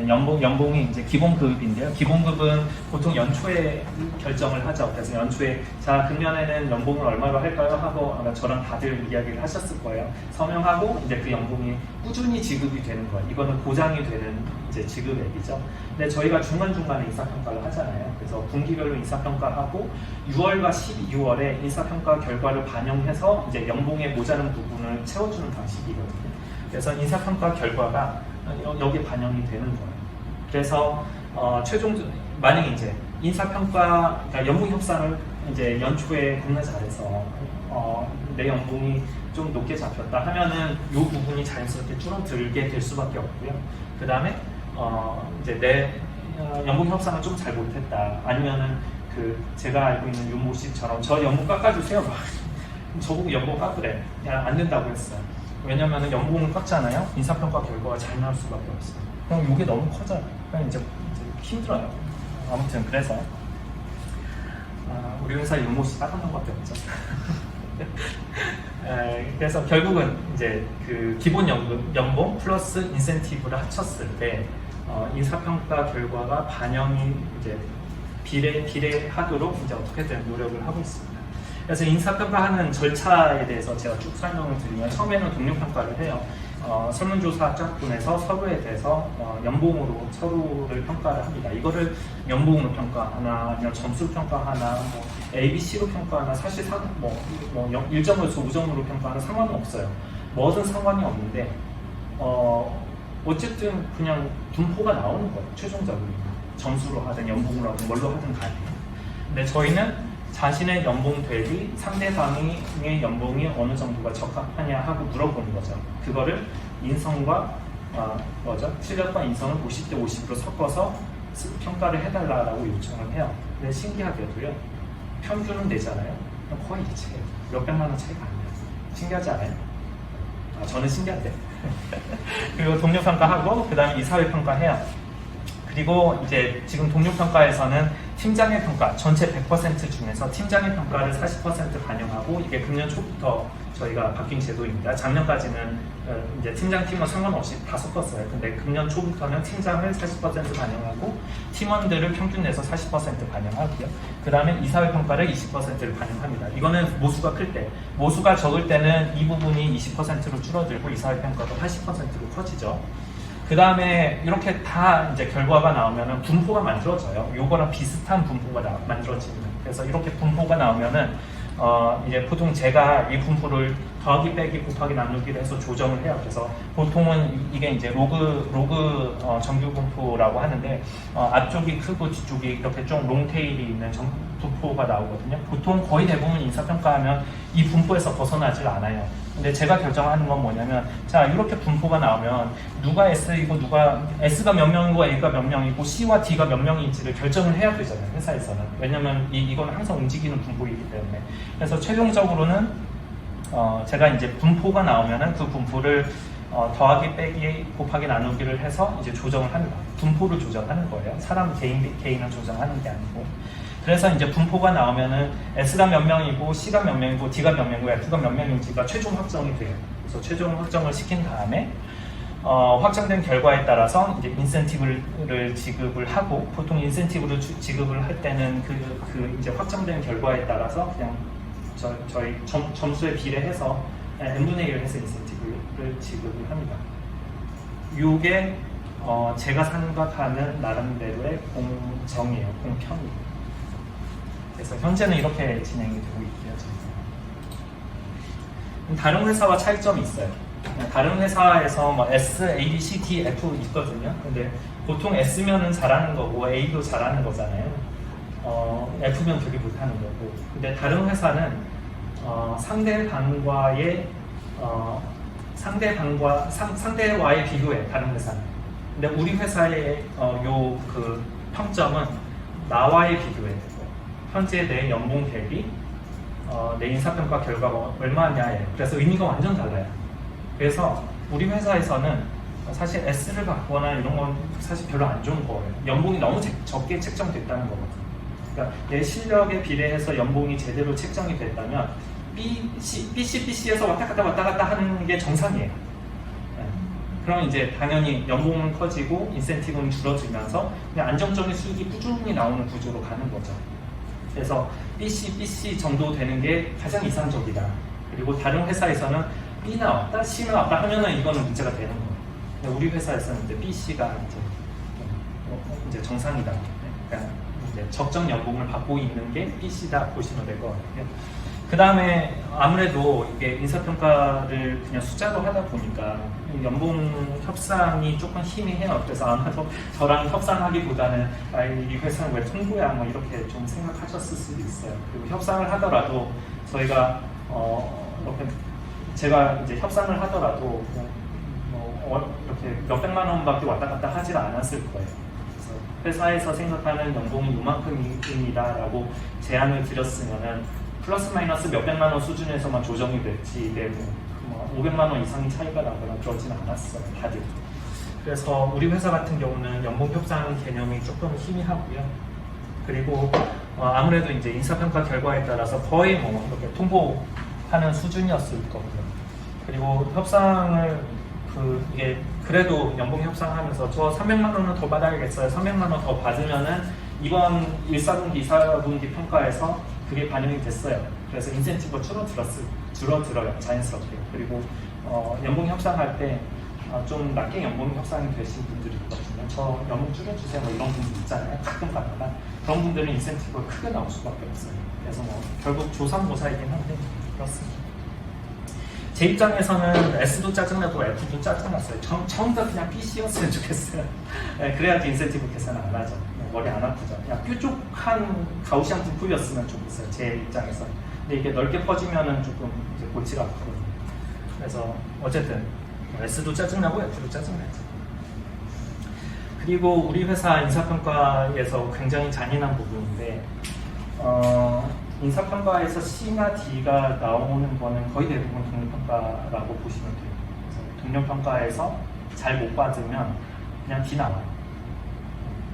연봉이 이제 기본급인데요. 기본급은 보통 연초에 결정을 하죠. 그래서 연초에 자 금년에는 연봉을 얼마로 할까요? 하고 아마 저랑 다들 이야기를 하셨을 거예요. 서명하고 이제 그 연봉이 꾸준히 지급이 되는 거예요. 이거는 보장이 되는 이제 지급액이죠. 근데 저희가 중간중간에 인사평가를 하잖아요. 그래서 분기별로 인사평가하고 6월과 12월에 인사평가 결과를 반영해서 이제 연봉에 모자른 부분을 채워주는 방식이거든요. 그래서 인사평가 결과가 여기에 반영이 되는 거예요. 그래서 최종 만약에 이제 인사평가 그러니까 연봉 협상을 이제 연초에 겁나 잘해서 내 연봉이 좀 높게 잡혔다 하면은 이 부분이 자연스럽게 줄어들게 될 수밖에 없고요. 그 다음에 이제 내 연봉 협상을 좀 잘 못했다 아니면은 그 제가 알고 있는 윤모 씨처럼 저 연봉 깎아주세요. 막 저보고 연봉 깎으래. 야, 안 된다고 했어요. 왜냐면은 연봉을 깎잖아요. 인사평가 결과가 잘 나올 수밖에 없어요. 그럼 이게 너무 커져요. 그냥 이제 힘들어요. 아무튼 그래서 우리 회사 윤모 씨 깎은 것밖에 없죠. 그래서 결국은 이제 그 기본 연봉 플러스 인센티브를 합쳤을 때 인사평가 결과가 반영이 이제 비례하도록 이제 어떻게든 노력을 하고 있습니다. 그래서 인사평가하는 절차에 대해서 제가 쭉 설명을 드리면 처음에는 동료평가를 해요. 설문조사 쫙 보내서 서로에 대해서 연봉으로 서로를 평가를 합니다. 이거를 연봉으로 평가하나 아니면 점수로 평가하나 뭐 ABC로 평가하나 사실 1점에서 5점으로 평가하나 상관은 없어요. 뭐든 상관이 없는데 어쨌든 그냥 분포가 나오는 거예요. 최종적으로 점수로 하든 연봉으로 하든 뭘로 하든 간에. 근데 저희는 자신의 연봉 대비 상대방의 연봉이 어느 정도가 적합하냐 하고 물어보는 거죠. 그거를 인성과 실력과 인성을 50대 50으로 섞어서 평가를 해달라고 요청을 해요. 근데 신기하게도요, 평균은 내잖아요. 거의 일치해요. 몇백만 원 차이가 안 나요. 신기하지 않아요? 저는 신기한데. 그리고 동료평가하고 그 다음에 이사회평가 해요. 그리고 이제 지금 동료평가에서는 팀장의 평가, 전체 100% 중에서 팀장의 평가를 40% 반영하고 이게 금년 초부터 저희가 바뀐 제도입니다. 작년까지는 이제 팀장, 팀원 상관없이 다 섞었어요. 근데 금년 초부터는 팀장을 40% 반영하고 팀원들을 평균 내서 40% 반영하고요. 그 다음에 이사회 평가를 20%를 반영합니다. 이거는 모수가 클 때, 모수가 적을 때는 이 부분이 20%로 줄어들고 이사회 평가가 80%로 커지죠. 그 다음에 이렇게 다 이제 결과가 나오면은 분포가 만들어져요. 요거랑 비슷한 분포가 만들어집니다. 그래서 이렇게 분포가 나오면은 이제 보통 제가 이 분포를 더하기 빼기 곱하기 나누기를 해서 조정을 해요. 그래서 보통은 이게 이제 로그 정규 분포라고 하는데 앞쪽이 크고 뒤쪽이 이렇게 좀 롱테일이 있는 분포가 나오거든요. 보통 거의 대부분 인사평가하면 이 분포에서 벗어나질 않아요. 근데 제가 결정하는 건 뭐냐면 자 이렇게 분포가 나오면 누가 S이고 누가 S가 몇 명이고 A가 몇 명이고 C와 D가 몇 명인지를 결정을 해야 되잖아요. 회사에서는. 왜냐면 이건 항상 움직이는 분포이기 때문에. 그래서 최종적으로는 제가 이제 분포가 나오면은 그 분포를 더하기 빼기 곱하기 나누기를 해서 이제 조정을 합니다. 분포를 조정하는 거예요. 사람 개인을 조정하는 게 아니고. 그래서 이제 분포가 나오면은 S가 몇 명이고 C가 몇 명이고 D가 몇 명이고 F가 몇 명인지가 최종 확정이 돼요. 그래서 최종 확정을 시킨 다음에 확정된 결과에 따라서 이제 인센티브를 지급을 하고 보통 인센티브를 지급을 할 때는 그 이제 확정된 결과에 따라서 그냥 저희 점수에 비례해서 n분의 1을 해서 인센티브를 지급을 합니다. 이게 제가 생각하는 나름대로의 공정이에요. 공평이에요. 그래서 현재는 이렇게 진행이 되고 있고요. 다른 회사와 차이점이 있어요. 다른 회사에서 뭐 S, A, B, C, D, F 있거든요. 근데 보통 S면은 잘하는 거고 A도 잘하는 거잖아요. F면 되게 못하는 거고. 근데 다른 회사는 상대와의 비교해 다른 회사는. 근데 우리 회사의 그 평점은 나와의 비교해. 현재 내 연봉 대비 내 인사평가 결과가 얼마냐예요. 그래서 의미가 완전 달라요. 그래서 우리 회사에서는 사실 S를 받거나 이런 건 사실 별로 안 좋은 거예요. 연봉이 너무 적게 책정됐다는 거거든요. 그러니까 내 실력에 비례해서 연봉이 제대로 책정이 됐다면 BC에서 왔다 갔다 하는 게 정상이에요. 그럼 이제 당연히 연봉은 커지고 인센티브는 줄어들면서 그냥 안정적인 수익이 꾸준히 나오는 구조로 가는 거죠. 그래서 BC 정도 되는 게 가장 이상적이다. 그리고 다른 회사에서는 B 나왔다, C 나왔다 하면은 이거는 문제가 되는 거예요. 근데 우리 회사에서는 이제 BC가 이제 정상이다. 그러니까 이제 적정 연봉을 받고 있는 게 BC다 보시면 될 것 같아요. 그 다음에 아무래도 이게 인사평가를 그냥 숫자로 하다 보니까 연봉 협상이 조금 희미해요. 그래서 아마도 저랑 협상하기보다는 이 회사는 왜 통보야 뭐 이렇게 좀 생각하셨을 수도 있어요. 그리고 협상을 하더라도 저희가 이렇게 제가 이제 협상을 하더라도 이렇게 몇백만 원밖에 왔다 갔다 하질 않았을 거예요. 그래서 회사에서 생각하는 연봉이 요만큼입니다라고 제안을 드렸으면은 플러스 마이너스 몇백만 원 수준에서만 조정이 됐지 이게 뭐 500만 원 이상의 차이가 나거나 그러지는 않았어요, 다들. 그래서 우리 회사 같은 경우는 연봉 협상 개념이 조금 희미하고요. 그리고 아무래도 이제 인사평가 결과에 따라서 거의 뭐 이렇게 통보하는 수준이었을 거고요. 그리고 협상을 이게 그래도 연봉 협상하면서 저 300만 원은 더 받아야겠어요. 300만 원 더 받으면은 이번 1사분기, 2사분기 평가에서 그게 반영이 됐어요. 그래서 인센티브가 줄어들어요, 자연스럽게. 그리고 연봉 협상할 때 좀 낮게 연봉 협상이 되신 분들이 있거든요. 저 연봉 줄여주세요, 뭐 이런 분들 있잖아요. 가끔 가다가 그런 분들은 인센티브가 크게 나올 수밖에 없어요. 그래서 뭐 결국 조삼모사이긴 한데 그렇습니다. 제 입장에서는 S도 짜증나고 F도 짜증났어요. 처음부터 그냥 BC였으면 좋겠어요. 네, 그래야지 인센티브 계산 안 하죠. 머리 안 아프죠. 그냥 뾰족한 가우시안 부풀이었으면 좋겠어요. 제 입장에서. 근데 이게 넓게 퍼지면은 조금 이제 골치가 아프거든요. 그래서 어쨌든 S도 짜증나고 F도 짜증나죠. 그리고 우리 회사 인사평가에서 굉장히 잔인한 부분인데 인사평가에서 C나 D가 나오는 거는 거의 대부분 동료평가라고 보시면 돼요. 그래서 동료평가에서 잘 못 받으면 그냥 D 나와요.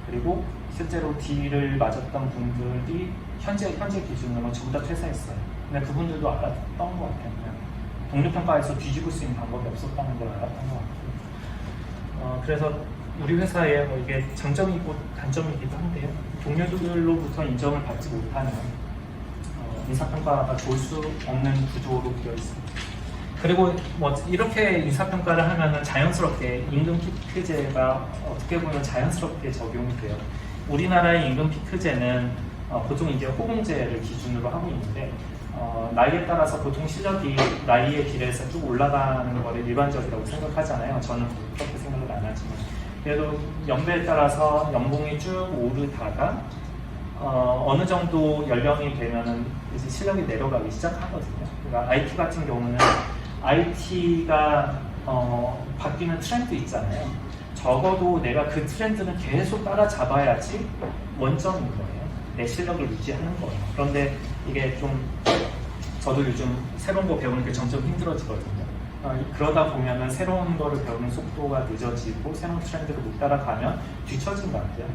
그리고 실제로 D를 맞았던 분들이 현재 기준으로 전부 다 퇴사했어요. 근데 그분들도 알았던 것 같아요. 그냥 동료평가에서 뒤집을 수 있는 방법이 없었다는 걸 알았던 것 같아요. 그래서 우리 회사에 뭐 이게 장점이고 단점이기도 한데요. 동료들로부터 인정을 받지 못하는 인사평가가 좋을 수 없는 구조로 되어 있습니다. 그리고 뭐 이렇게 인사평가를 하면은 자연스럽게 임금 피크제가 어떻게 보면 자연스럽게 적용이 돼요. 우리나라의 임금 피크제는 보통 이제 호봉제를 기준으로 하고 있는데 나이에 따라서 보통 실력이 나이에 비례해서 쭉 올라가는 거를 일반적이라고 생각하잖아요. 저는 그렇게 생각을 안 하지만 그래도 연배에 따라서 연봉이 쭉 오르다가 어느 정도 연령이 되면은 이제 실력이 내려가기 시작하거든요. 그러니까 IT 같은 경우는 IT가 바뀌는 트렌드 있잖아요. 적어도 내가 그 트렌드는 계속 따라잡아야지 원점인 거예요. 내 실력을 유지하는 거예요. 그런데 이게 좀 저도 요즘 새로운 거 배우는 게 점점 힘들어지거든요. 그러다 보면은 새로운 거를 배우는 속도가 늦어지고 새로운 트렌드를 못 따라가면 뒤처진 것 같아요.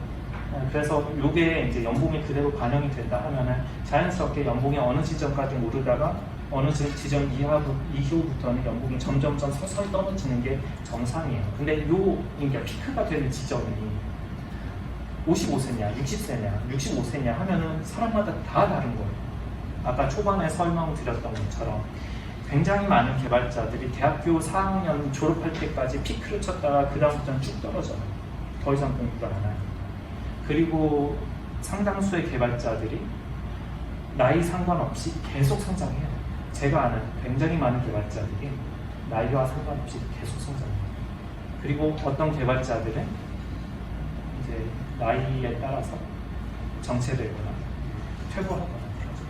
그래서 이게 이제 연봉이 그대로 반영이 된다 하면은 자연스럽게 연봉이 어느 지점까지 오르다가 어느 지점 이후부터는 연봉이 점점 서서히 떨어지는 게 정상이에요. 근데 이게 피크가 되는 지점이 55세냐, 60세냐, 65세냐 하면은 사람마다 다 다른 거예요. 아까 초반에 설명드렸던 것처럼 굉장히 많은 개발자들이 대학교 4학년 졸업할 때까지 피크를 쳤다가 그 다음부터는 쭉 떨어져요. 더 이상 공부를 안 해요. 그리고 상당수의 개발자들이 나이 상관없이 계속 성장해요. 제가 아는 굉장히 많은 개발자들이 나이와 상관없이 계속 성장해요. 그리고 어떤 개발자들은 이제 나이에 따라서 정체되거나 퇴보하거나 그러죠.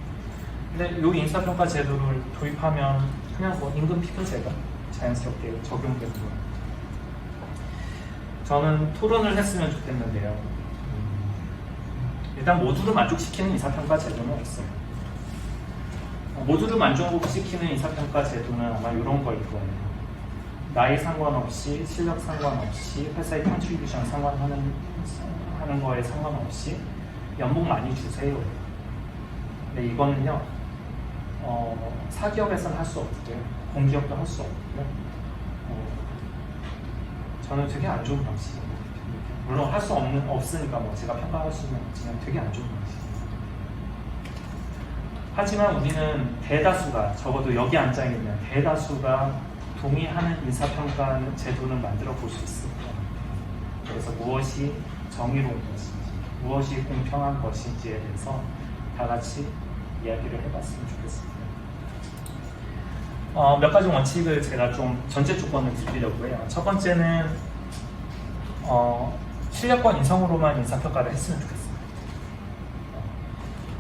근데 이 인사평가 제도를 도입하면 그냥 뭐 임금 피크제가 자연스럽게 적용되는 거예요. 저는 토론을 했으면 좋겠는데요. 일단 모두를 만족시키는 인사평가 제도는 없어요. 모두를 만족시키는 인사평가 제도는 아마 이런 거일 거예요. 나이 상관없이, 실력 상관없이, 회사의 컨트리뷰션 상관하는 거에 상관없이 연봉 많이 주세요. 근데 이거는요, 사기업에서는 할 수 없고요. 공기업도 할 수 없고요. 저는 되게 안 좋은 방식이에요. 물론 할 수 없으니까 뭐 제가 평가할 수는 없지만 되게 안 좋은 방식이에요. 하지만 우리는 대다수가, 적어도 여기 앉아있는 대다수가 동의하는 인사평가 제도는 만들어 볼 수 있을 거예요. 그래서 무엇이 정의로운 것인지, 무엇이 공평한 것인지에 대해서 다 같이 이야기를 해봤으면 좋겠습니다. 몇 가지 원칙을 제가 좀 전제 조건을 드리려고 해요. 첫 번째는 실력과 인성으로만 인사평가를 했으면 좋겠어요.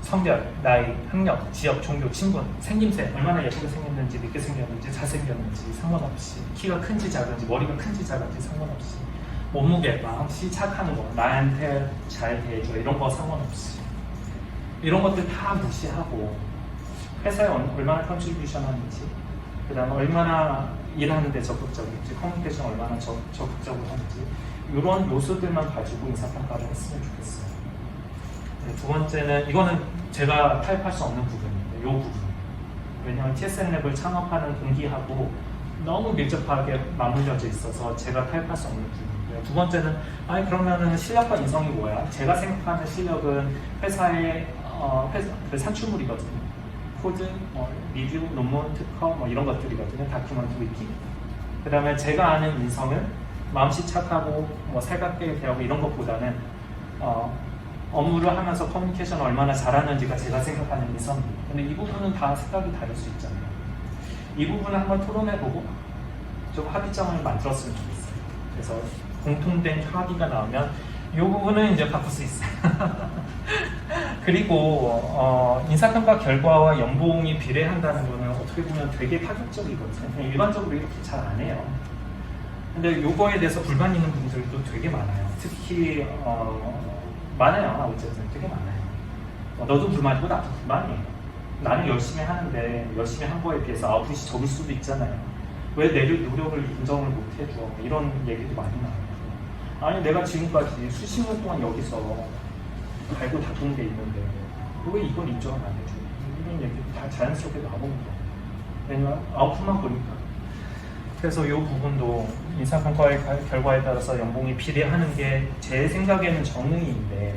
성별, 나이, 학력, 지역, 종교, 친분, 생김새, 얼마나 예쁘게 생겼는지, 늦게 생겼는지, 잘생겼는지 상관없이, 키가 큰지 작은지, 머리가 큰지 작은지 상관없이, 몸무게, 마음씨, 착한 거, 나한테 잘 대해줘, 이런 거 상관없이, 이런 것들 다 무시하고 회사에 얼마나 컨트리뷰션 하는지, 그 다음에 얼마나 일하는데 적극적인지, 커뮤니케이션 얼마나 적극적으로 하는지, 이런 요소들만 가지고 인사평가를 했으면 좋겠어요. 네, 두 번째는, 이거는 제가 타협할 수 없는 부분입니다. 이 부분. 왜냐하면 TSN랩을 창업하는 동기하고 너무 밀접하게 맞물려져 있어서 제가 타협할 수 없는 부분이고요. 두 번째는, 아니 그러면은 실력과 인성이 뭐야? 제가 생각하는 실력은 회사의 그 산출물이거든요. 코드, 리뷰, 논문, 특허 이런 것들이거든요. 다큐먼트, 위키. 그 다음에 제가 아는 인성은 마음씨 착하고 살갑게 대하고 이런 것보다는 업무를 하면서 커뮤니케이션을 얼마나 잘하는지가 제가 생각하는 인성입니다. 근데 이 부분은 다 생각이 다를 수 있잖아요. 이 부분을 한번 토론해보고 좀 합의점을 만들었으면 좋겠어요. 그래서 공통된 합의가 나오면 이 부분은 이제 바꿀 수 있어요. 그리고 인사평가 결과와 연봉이 비례한다는 거는 어떻게 보면 되게 파격적이거든요. 일반적으로 이렇게 잘 안 해요. 근데 요거에 대해서 불만 있는 분들도 되게 많아요. 특히 많아요. 어쨌든 되게 많아요. 너도 불만이고 나도 불만이에요. 나는 열심히 하는데 열심히 한 거에 비해서 아웃풋이 적을 수도 있잖아요. 왜 내 노력을 인정을 못 해줘? 이런 얘기도 많이 나와요. 아니 내가 지금까지 수십 년 동안 여기서 갈고 닦은 게 있는데 왜 이건 인정을 안 해줘? 이런 얘기 다 자연스럽게 나오는 거예요. 왜냐면 아웃풋만 보니까. 그래서 이 부분도 인사평가의 결과에 따라서 연봉이 비례하는 게 제 생각에는 정의인데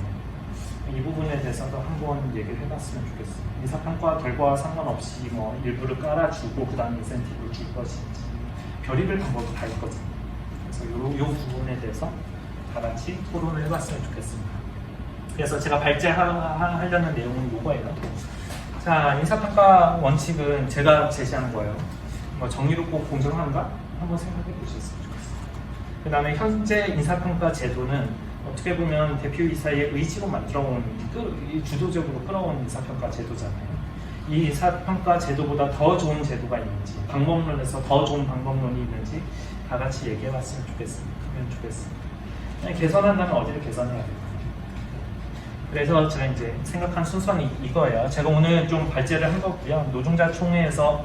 이 부분에 대해서도 한번 얘기를 해봤으면 좋겠어요. 인사평가 결과와 상관없이 일부를 깔아주고 그 다음 인센티브를 줄 것인지 별의별 방법이 다 있거든요. 그래서 이 부분에 대해서 다 같이 토론을 해봤으면 좋겠습니다. 그래서 제가 발제하려는 내용은 이거예요. 자, 인사평가 원칙은 제가 제시하는 거예요. 정의롭고 공정한가? 한번 생각해 보셨으면 좋겠어요. 그 다음에 현재 인사평가 제도는 어떻게 보면 대표이사의 의지로 만들어온, 주도적으로 끌어온 인사평가 제도잖아요. 이 인사평가 제도보다 더 좋은 제도가 있는지, 방법론에서 더 좋은 방법론이 있는지 다 같이 얘기해 봤으면 좋겠습니다. 개선한다면 어디를 개선해야 될까요? 그래서 제가 이제 생각한 순서는 이거예요. 제가 오늘 좀 발제를 한 거고요. 노동자 총회에서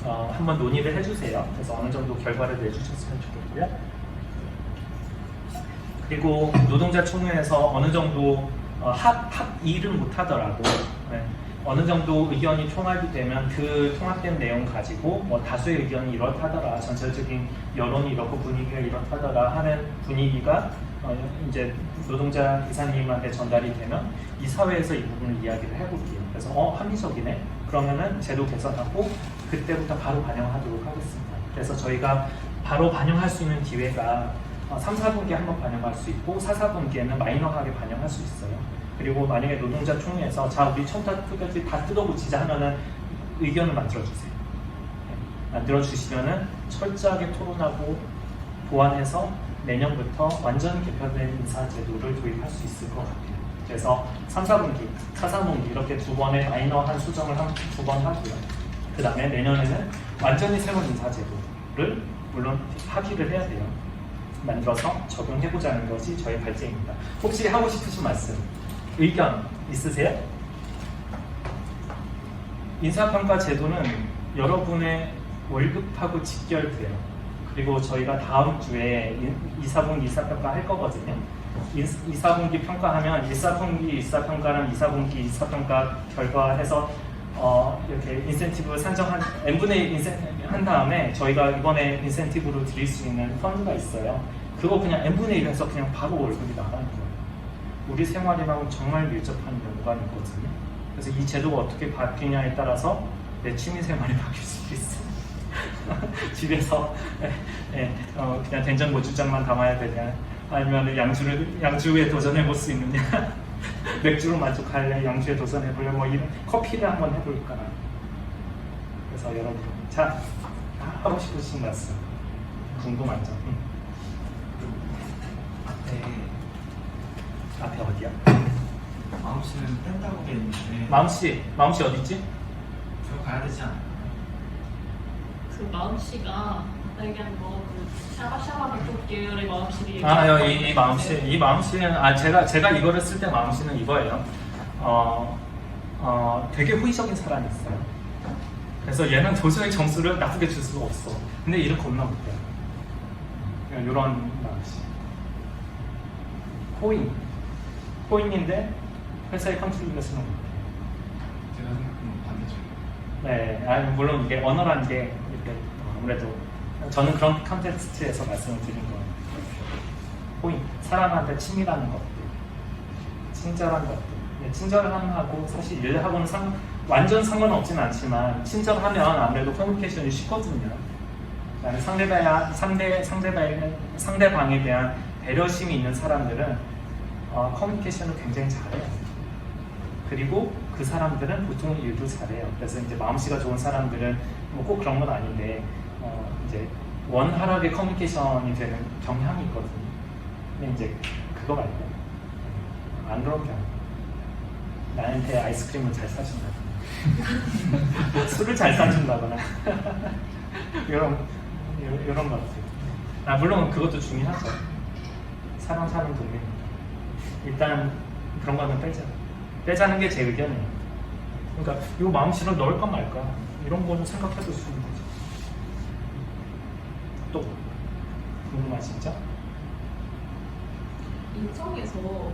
한번 논의를 해주세요. 그래서 어느 정도 결과를 내주셨으면 좋겠고요. 그리고 노동자 총회에서 어느 정도 합의를 못하더라도 어느 정도 의견이 통합이 되면 그 통합된 내용 가지고 다수의 의견이 이렇다더라, 전체적인 여론이 이렇고 분위기가 이렇다더라 하는 분위기가 이제 노동자 이사님한테 전달이 되면 이 사회에서 이 부분을 이야기를 해볼게요. 그래서 합리적이네. 그러면은 제도 개선하고 그때부터 바로 반영하도록 하겠습니다. 그래서 저희가 바로 반영할 수 있는 기회가 3, 4분기에 한번 반영할 수 있고 4, 4분기에는 마이너하게 반영할 수 있어요. 그리고 만약에 노동자 총회에서 자 우리 처음부터 끝까지 다 뜯어고치자 하면은 의견을 만들어주세요. 만들어주시면은 철저하게 토론하고 보완해서 내년부터 완전 개편된 인사제도를 도입할 수 있을 것 같아요. 그래서 3, 4분기, 4, 4분기 이렇게 두 번의 마이너한 수정을 두 번 하고요. 그 다음에 내년에는 완전히 새로운 인사제도를 물론 합의를 해야 돼요. 만들어서 적용해보자는 것이 저의 발제입니다. 혹시 하고 싶으신 말씀, 의견 있으세요? 인사평가 제도는 여러분의 월급하고 직결돼요. 그리고 저희가 다음 주에 2, 4분기 2사평가 할 거거든요. 2, 4분기 평가하면 1, 4분기 1사평가랑 2, 4분기 2사평가 결과해서 이렇게 인센티브 산정한 n분의 1 한 다음에 저희가 이번에 인센티브로 드릴 수 있는 펀드가 있어요. 그거 그냥 n분의 1에서 그냥 바로 월급이 나가는 거예요. 우리 생활이랑 정말 밀접한 연관이 있거든요. 그래서 이 제도가 어떻게 바뀌냐에 따라서 내 취미 생활이 바뀔 수도 있어요. 집에서 그냥 된장고추장만 담아야 되냐, 아니면 양주에 도전해 볼 수 있느냐, 맥주로 만족할래, 양주에 도전해 볼래, 뭐 이런 커피를 한번 해볼까. 그래서 여러분, 자, 하고 싶으신 말씀 궁금한 점. 앞에 어디야? 마음씨는 뺀다고 돼 있는데 마음씨 어디 있지? 저 가야 되지 않나요? 그 마음씨가 그냥 뭐그 샤바샤바 그쪽 계열의 마음씨를 이 마음씨는 제가 이거를 쓸 때 마음씨는 이거예요. 되게 호의적인 사람이 있어요. 그래서 얘는 도저히 점수를 나쁘게 줄 수가 없어. 근데 일을 겁나 못해요. 그냥 이런 마음씨. 호인인데 회사에 컨트리뷰션을 못해요. 제가 생각하는 반대죠. 네, 물론 이게 언어라는 게 이렇게 아무래도 저는 그런 컨텍스트에서 말씀을 드린 거예요. 호인, 사람한테 친밀한 것들, 친절한 것들. 네, 친절함하고 사실 일하고는 완전 상관없진 않지만 친절하면 아무래도 커뮤니케이션이 쉽거든요. 상대방에 대한 배려심이 있는 사람들은 커뮤니케이션을 굉장히 잘해요. 그리고 그 사람들은 보통 일도 잘해요. 그래서 이제 마음씨가 좋은 사람들은 뭐 꼭 그런 건 아닌데 이제 원활하게 커뮤니케이션이 되는 경향이 있거든요. 근데 이제 그거 말고 안 그런 경우. 나한테 아이스크림을 잘 사준다거나 술을 잘 사준다거나 이런 것들. 물론 그것도 중요하죠. 사람 사는 동네니까. 일단 그런 거는 빼자는 게 제 의견이에요. 그러니까 이 마음씨를 넣을까 말까 이런 거는 생각해 볼 수 있는 거죠. 또 궁금하시죠? 인성에서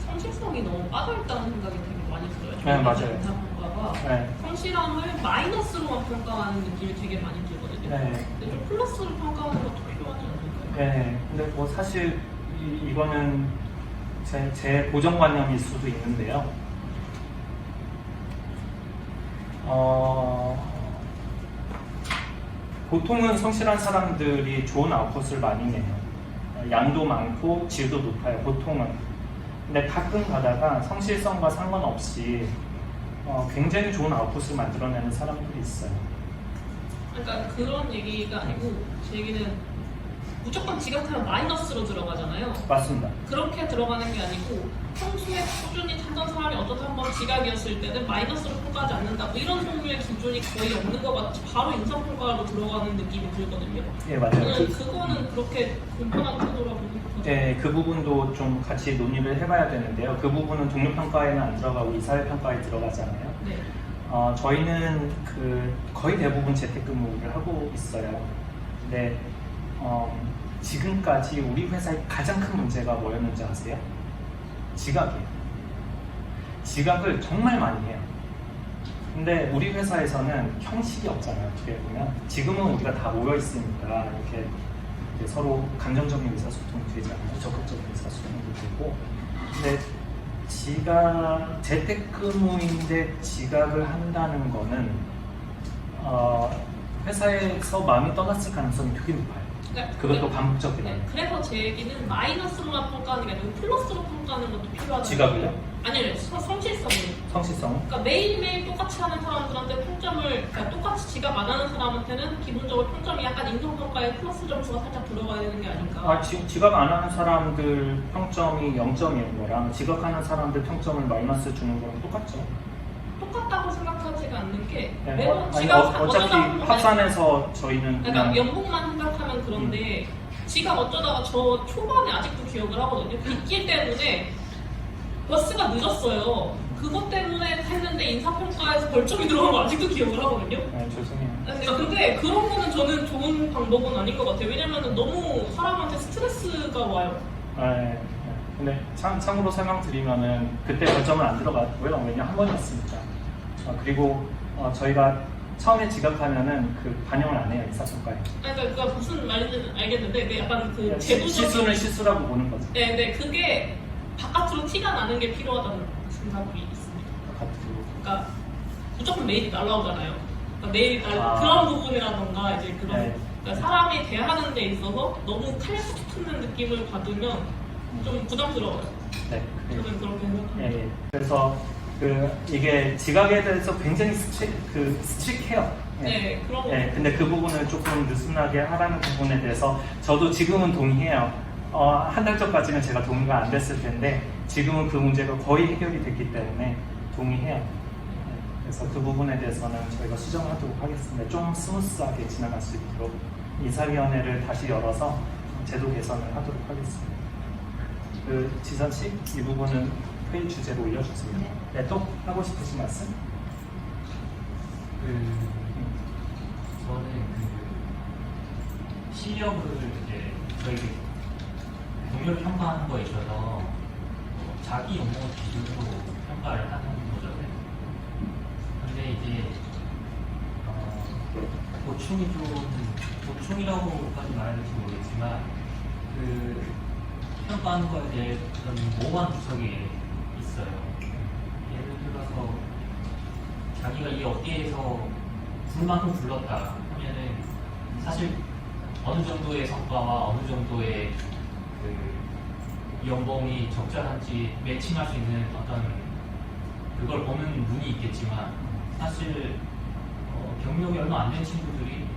성실성이 너무 빠져있다는 생각이 되게 많이 들어요. 네, 맞아요. 인사평가가 네. 성실함을 마이너스로만 평가하는 느낌이 되게 많이 들거든요. 네. 근데 좀 플러스로 평가하는 것도 필요하지 않을까요? 네. 근데 뭐 사실 이거는 제 고정관념일 수도 있는데요. 보통은 성실한 사람들이 좋은 아웃풋을 많이 내요. 양도 많고 질도 높아요. 보통은. 근데 가끔 가다가 성실성과 상관없이 굉장히 좋은 아웃풋을 만들어내는 사람들이 있어요. 그러니까 그런 얘기가 아니고 제 얘기는 무조건 지각하면 마이너스로 들어가잖아요. 맞습니다. 그렇게 들어가는 게 아니고 평소에 꾸준히 찾던 사람이 어떤 한번 지각이었을 때는 마이너스로 평가하지 않는다. 뭐 이런 종류의 기준이 거의 없는 것 같이 바로 인성평가로 들어가는 느낌이 들거든요. 예, 맞아요. 그거는 그렇게 공평한 태도라고 생각하죠. 네, 그 부분도 좀 같이 논의를 해봐야 되는데요. 그 부분은 동료평가에는 안 들어가고 이사회평가에 들어가잖아요. 네. 저희는 거의 대부분 재택근무를 하고 있어요. 근데 지금까지 우리 회사의 가장 큰 문제가 뭐였는지 아세요? 지각이에요. 지각을 정말 많이 해요. 근데 우리 회사에서는 형식이 없잖아요. 어떻게 보면 지금은 우리가 다 모여 있으니까 이렇게 이제 서로 감정적인 의사소통이 되지 않아요. 적극적인 의사소통도 되고. 근데 재택근무인데 지각을 한다는 거는 회사에서 마음이 떠났을 가능성이 되게 높아요. 그것도 반복적이다. 네, 그래서 제 얘기는 마이너스로만 평가하는 게 아니고 플러스로 평가하는 것도 필요하다. 지각을요? 아니요, 성실성을. 성실성은? 그러니까 매일매일 똑같이 하는 사람들한테 평점을, 그러니까 똑같이 지각 안 하는 사람한테는 기본적으로 평점이 약간 인성평가에 플러스 점수가 살짝 들어가야 되는 게 아닌가. 지각 안 하는 사람들 평점이 0점인 거랑 지각하는 사람들 평점을 마이너스 주는 거랑 똑같죠? 똑같다고 생각하지가 않는 게 네, 매번 지각 어차피 합산해서 저희는 그러니까 연봉만 생각하면 그런데 지각 어쩌다가 저 초반에 아직도 기억을 하거든요. 빗길 때문에 버스가 늦었어요. 그것 때문에 했는데 인사평가에서 벌점이 들어간 거 아직도 기억을 하거든요. 네, 죄송해요. 근데 그런 거는 저는 좋은 방법은 아닌 것 같아요. 왜냐면 너무 사람한테 스트레스가 와요. 네. 근데 참고로 설명드리면은 그때 결정은 안 들어갔고요. 왜냐 한 번이었으니까. 그리고 저희가 처음에 지각하면은 그 반영을 안 해요, 인사평가에. 그러니까 무슨 말인지는 알겠는데 근데 약간 그 제도적인 실수는 실수라고 보는 거죠. 네, 근데 그게 바깥으로 티가 나는 게 필요하다는 생각이 있습니다. 그러니까 무조건 메일이 날라오잖아요. 그러니까 메일이 그런 부분이라던가 이제 그런 네. 그러니까 사람이 대하는 데 있어서 너무 칼국 붙는 느낌을 받으면 좀 부담스러워요. 네. 저는 그렇게 생각합니다. 예. 그래서 이게 지각에 대해서 굉장히 스트릭해요. 예. 네, 그런 거. 예, 근데 그 부분을 조금 느슨하게 하라는 부분에 대해서 저도 지금은 동의해요. 한 달 전까지는 제가 동의가 안 됐을 텐데 지금은 그 문제가 거의 해결이 됐기 때문에 동의해요. 예, 그래서 그 부분에 대해서는 저희가 수정하도록 하겠습니다. 좀 스무스하게 지나갈 수 있도록 인사위원회를 다시 열어서 제도 개선을 하도록 하겠습니다. 지선 씨, 이 부분은 회의 주제로 올려주세요. 네, 또 하고 싶으신 말씀? 저는 실력을 이제 저희 동료를 평가하는 거에 있어서 자기 업무 기준으로 평가를 하는 거잖아요. 근데 이제 보충이라고까지 말해야 될지 모르겠지만 평가하는 거에 대해 어떤 모호한 구석이 있어요. 예를 들어서 자기가 이 업계에서 불만큼 불렀다 하면은 사실 어느 정도의 성과와 어느 정도의 연봉이 적절한지 매칭할 수 있는 어떤 그걸 보는 눈이 있겠지만 사실 경력이 얼마 안 된 친구들이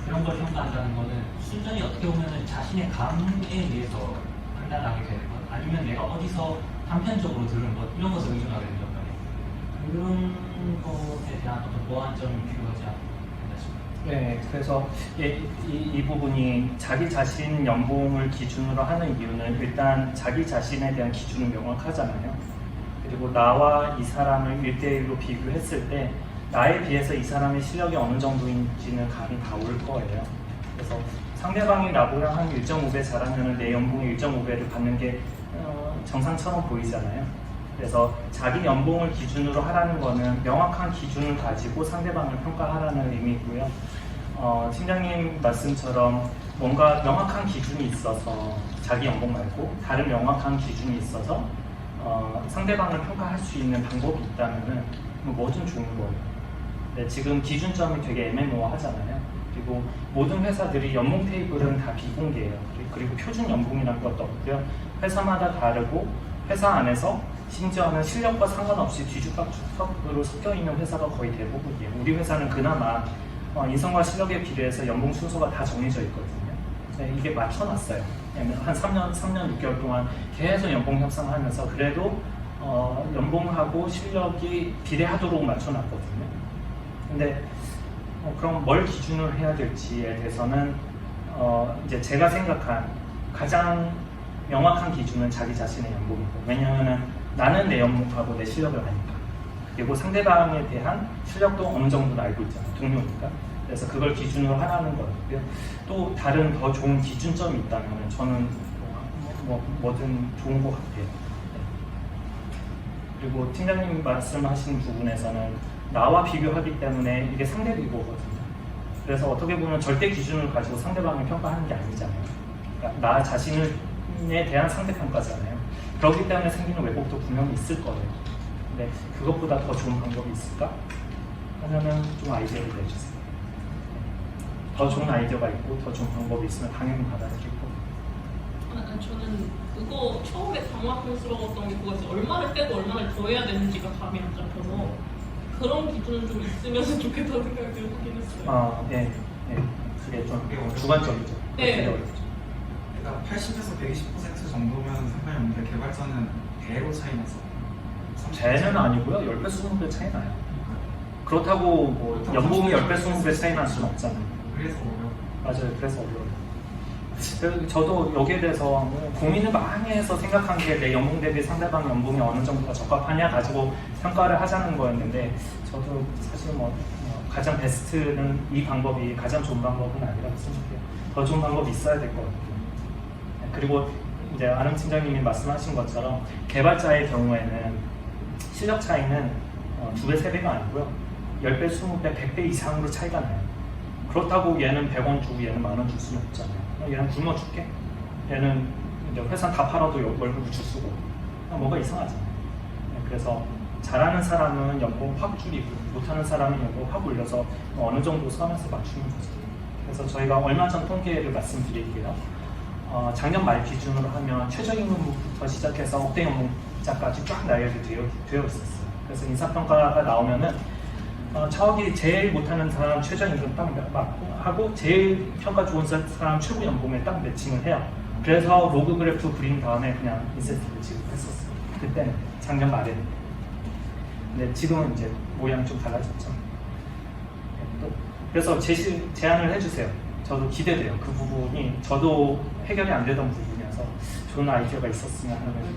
그런 걸 평가한다는 거는 순전히 어떻게 보면은 자신의 감에 의해서 판단하게 되는 것 아니면 내가 어디서 단편적으로 들은 것 이런 것을 의존하게 된단 말이에요. 그런 것에 대한 어떤 보완점이 필요하지 않나 싶어요. 네, 그래서 이 부분이 자기 자신 연봉을 기준으로 하는 이유는 일단 자기 자신에 대한 기준은 명확하잖아요. 그리고 나와 이 사람을 1대1로 비교했을 때 나에 비해서 이 사람의 실력이 어느 정도인지는 감이 다 올 거예요. 그래서 상대방이 나보다 한 1.5배 잘하면 내 연봉의 1.5배를 받는 게 정상처럼 보이잖아요. 그래서 자기 연봉을 기준으로 하라는 거는 명확한 기준을 가지고 상대방을 평가하라는 의미고요. 팀장님 말씀처럼 뭔가 명확한 기준이 있어서 자기 연봉 말고 다른 명확한 기준이 있어서 상대방을 평가할 수 있는 방법이 있다면 뭐든 좋은 거예요. 네, 지금 기준점이 되게 애매모호하잖아요. 그리고 모든 회사들이 연봉 테이블은 다 비공개예요. 그리고 표준 연봉이라는 것도 없고요. 회사마다 다르고 회사 안에서 심지어는 실력과 상관없이 뒤죽박죽으로 섞여 있는 회사가 거의 대부분이에요. 우리 회사는 그나마 인성과 실력에 비례해서 연봉 순서가 다 정해져 있거든요. 네, 이게 맞춰놨어요. 한 3년 6개월 동안 계속 연봉 협상하면서 그래도 연봉하고 실력이 비례하도록 맞춰놨거든요. 근데 그럼 뭘 기준으로 해야 될지에 대해서는 이제 제가 생각한 가장 명확한 기준은 자기 자신의 연봉이고, 왜냐하면 나는 내 연봉하고 내 실력을 아니까, 그리고 상대방에 대한 실력도 어느 정도 알고 있잖아요. 동료니까. 그래서 그걸 기준으로 하라는 거고요. 또 다른 더 좋은 기준점이 있다면 저는 뭐든 좋은 것 같아요. 네. 그리고 팀장님 말씀하신 부분에서는 나와 비교하기 때문에 이게 상대 비교거든요. 그래서 어떻게 보면 절대 기준을 가지고 상대방을 평가하는 게 아니잖아요. 그러니까 나 자신에 대한 상대 평가잖아요. 그렇기 때문에 생기는 왜곡도 분명히 있을 거예요. 근데 그것보다 더 좋은 방법이 있을까? 하면은 좀 아이디어를 내주세요. 더 좋은 아이디어가 있고 더 좋은 방법이 있으면 당연히 받아들일 거예요. 저는 그거 처음에 당황스러웠던 게 그거지. 얼마를 빼고 얼마를 더 해야 되는지가 감이 안 잡혀서 그런 기준은 좀 있으면 좋겠다는 생각이 들긴 했어요. 예. 그게 좀 주관적이죠. 네. 그러니까 80에서 120% 정도면 상관이 없는데 개발자는 배로 차이 나서 배는 아니고요. 10배, 20배 차이 나요. 그렇다고 뭐 연봉이 10배, 20배 차이 날 수는 없잖아요. 그래서 어려워. 맞아요. 그래서 어려워요. 그래서 저도 여기에 대해서 고민을 많이 해서 생각한 게 내 연봉 대비 상대방 연봉이 어느 정도가 적합하냐 가지고 평가를 하자는 거였는데, 저도 사실 가장 베스트는 이 방법이 가장 좋은 방법은 아니라고 생각해요. 더 좋은 방법이 있어야 될 것 같아요. 그리고 이제 아름 팀장님이 말씀하신 것처럼 개발자의 경우에는 실력 차이는 2배, 3배가 아니고요. 10배, 20배, 100배 이상으로 차이가 나요. 그렇다고 얘는 100원 주고 얘는 10,000원 줄 수는 없잖아요. 얘는 굶어 줄게. 얘는 이제 회사 다 팔아도 월급을 줄 수고. 뭐가 이상하잖아요. 그래서 잘하는 사람은 연봉 확 줄이고 못하는 사람은 연봉 확 올려서 어느 정도 선에서 맞추는 거죠. 그래서 저희가 얼마 전 통계를 말씀드릴게요. 작년 말 기준으로 하면 최저임금부터 시작해서 억대 연봉자까지 쫙 나열이 되어 있었어요. 그래서 인사평가가 나오면은 저기 제일 못하는 사람 최저임금 딱 맞고 하고 제일 평가 좋은 사람 최고 연봉에 딱 매칭을 해요. 그래서 로그 그래프 그린 다음에 그냥 인센티브를 지급했었어요. 그때 작년 말에. 근데 지금은 이제 모양이 좀 달라졌죠. 그래서 제안을 해주세요. 저도 기대돼요. 그 부분이 저도 해결이 안 되던 부분이어서 좋은 아이디어가 있었으면 하는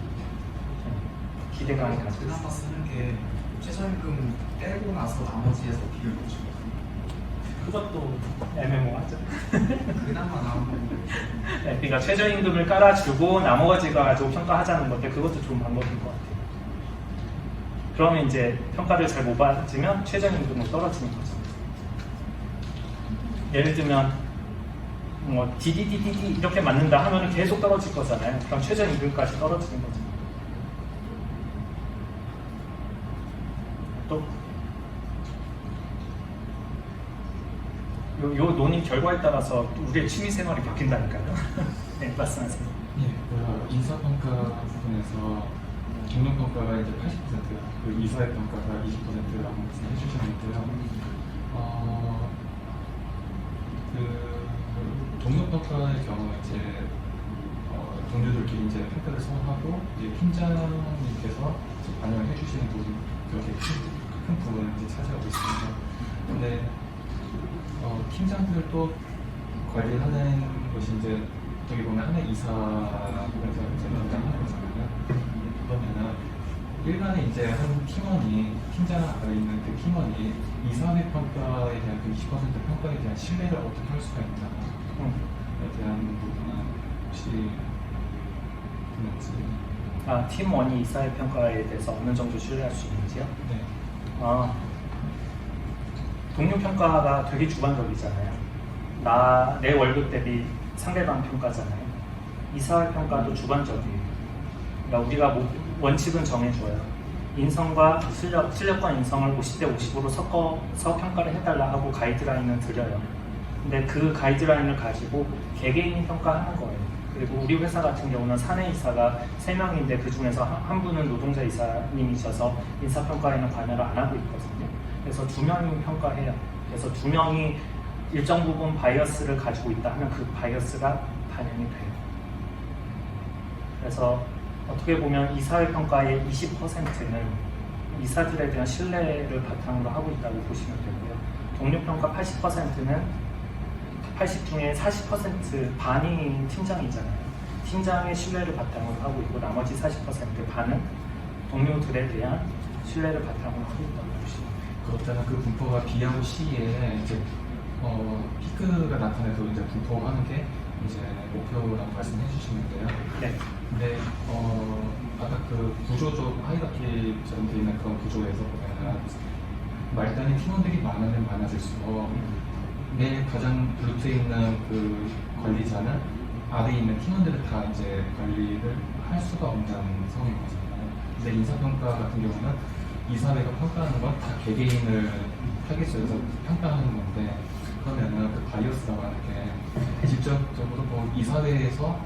기대감이 가지고 있어요. 그나마 쓰는 게 최저임금 떼고 나서 나머지에서 비율 보시거든요. 그것도 애매모호하죠. 그나마 나온 건데 네, 그러니까 최저임금을 깔아주고 나머지가 가지고 평가하자는 건데 그것도 좋은 방법인 것 같아요. 그러면 이제 평가를 잘 못 받으면 최저임금은 떨어지는 거죠. 예를 들면 뭐 DDDDD 이렇게 맞는다 하면 계속 떨어질 거잖아요. 그럼 최저임금까지 떨어지는 거죠. 또 요 논의 결과에 따라서 또 우리의 취미생활이 바뀐다니까요. 네, 말씀하세요. 예, 인사평가 부분에서 동료평가가 이제 80%, 그리고 이사회 평가가 20%라고 말씀해 주셨는데요. 그 동료평가의 경우 이제 동료들끼리 이제 평가를 서하고 이제 팀장님께서 반영을 해주시는 부분, 그렇게 큰 부분을 이제 차지하고 있습니다. 근데 팀장들도 관리하는 것이 이제 어떻게 보면 하나의 이사에서 이제 담당하는 거잖아요. 그러면은 일간에 이제 한 팀원이 팀장 아래 있는 그 팀원이 이사회 평가에 대한 그 20% 평가에 대한 신뢰를 어떻게 할 수가 있나에 대한 부분은 혹시 있는지. 팀원이 이사회 평가에 대해서 어느 정도 신뢰할 수 있는지요? 네. 동료 평가가 되게 주관적이잖아요. 내 월급 대비 상대방 평가잖아요. 이사회 평가도 주관적이에요. 그러니까 우리가 원칙은 정해줘요. 인성과 실력과 인성을 50대 50으로 섞어서 평가를 해달라 하고 가이드라인을 드려요. 근데 그 가이드라인을 가지고 개개인이 평가하는 거예요. 그리고 우리 회사 같은 경우는 사내 이사가 3명인데 그 중에서 한 분은 노동자 이사님이셔서 인사평가에는 관여를 안 하고 있거든요. 그래서 2명이 평가해요. 그래서 2명이 일정 부분 바이어스를 가지고 있다 하면 그 바이어스가 반영이 돼요. 그래서 어떻게 보면 이사회 평가의 20%는 이사들에 대한 신뢰를 바탕으로 하고 있다고 보시면 되고요. 동료 평가 80%는 80 중에 40% 반이 팀장이잖아요. 팀장의 신뢰를 바탕으로 하고 있고 나머지 40% 반은 동료들에 대한 신뢰를 바탕으로 하고 있다고 보시면 돼요. 그렇다면 그 분포가 B하고 C에 이제 피크가 나타나서 이제 분포하는 게 이제 목표라고 말씀해 주시는데요. 네. 근데 아까 그 구조적 하이라키처럼 되어 있는 그런 구조에서 보면은 말단의 팀원들이 많으면 많아질수록 내 가장 루트에 있는 그 관리자는 아래에 있는 팀원들을 다 이제 관리를 할 수가 없는 상황인 거잖아요. 근데 인사평가 같은 경우는 이사회가 평가하는 건 다 개개인을 타겟에서 평가하는 건데 그러면은 그 바이어스라고 하는 게 직접적으로 뭐 이사회에서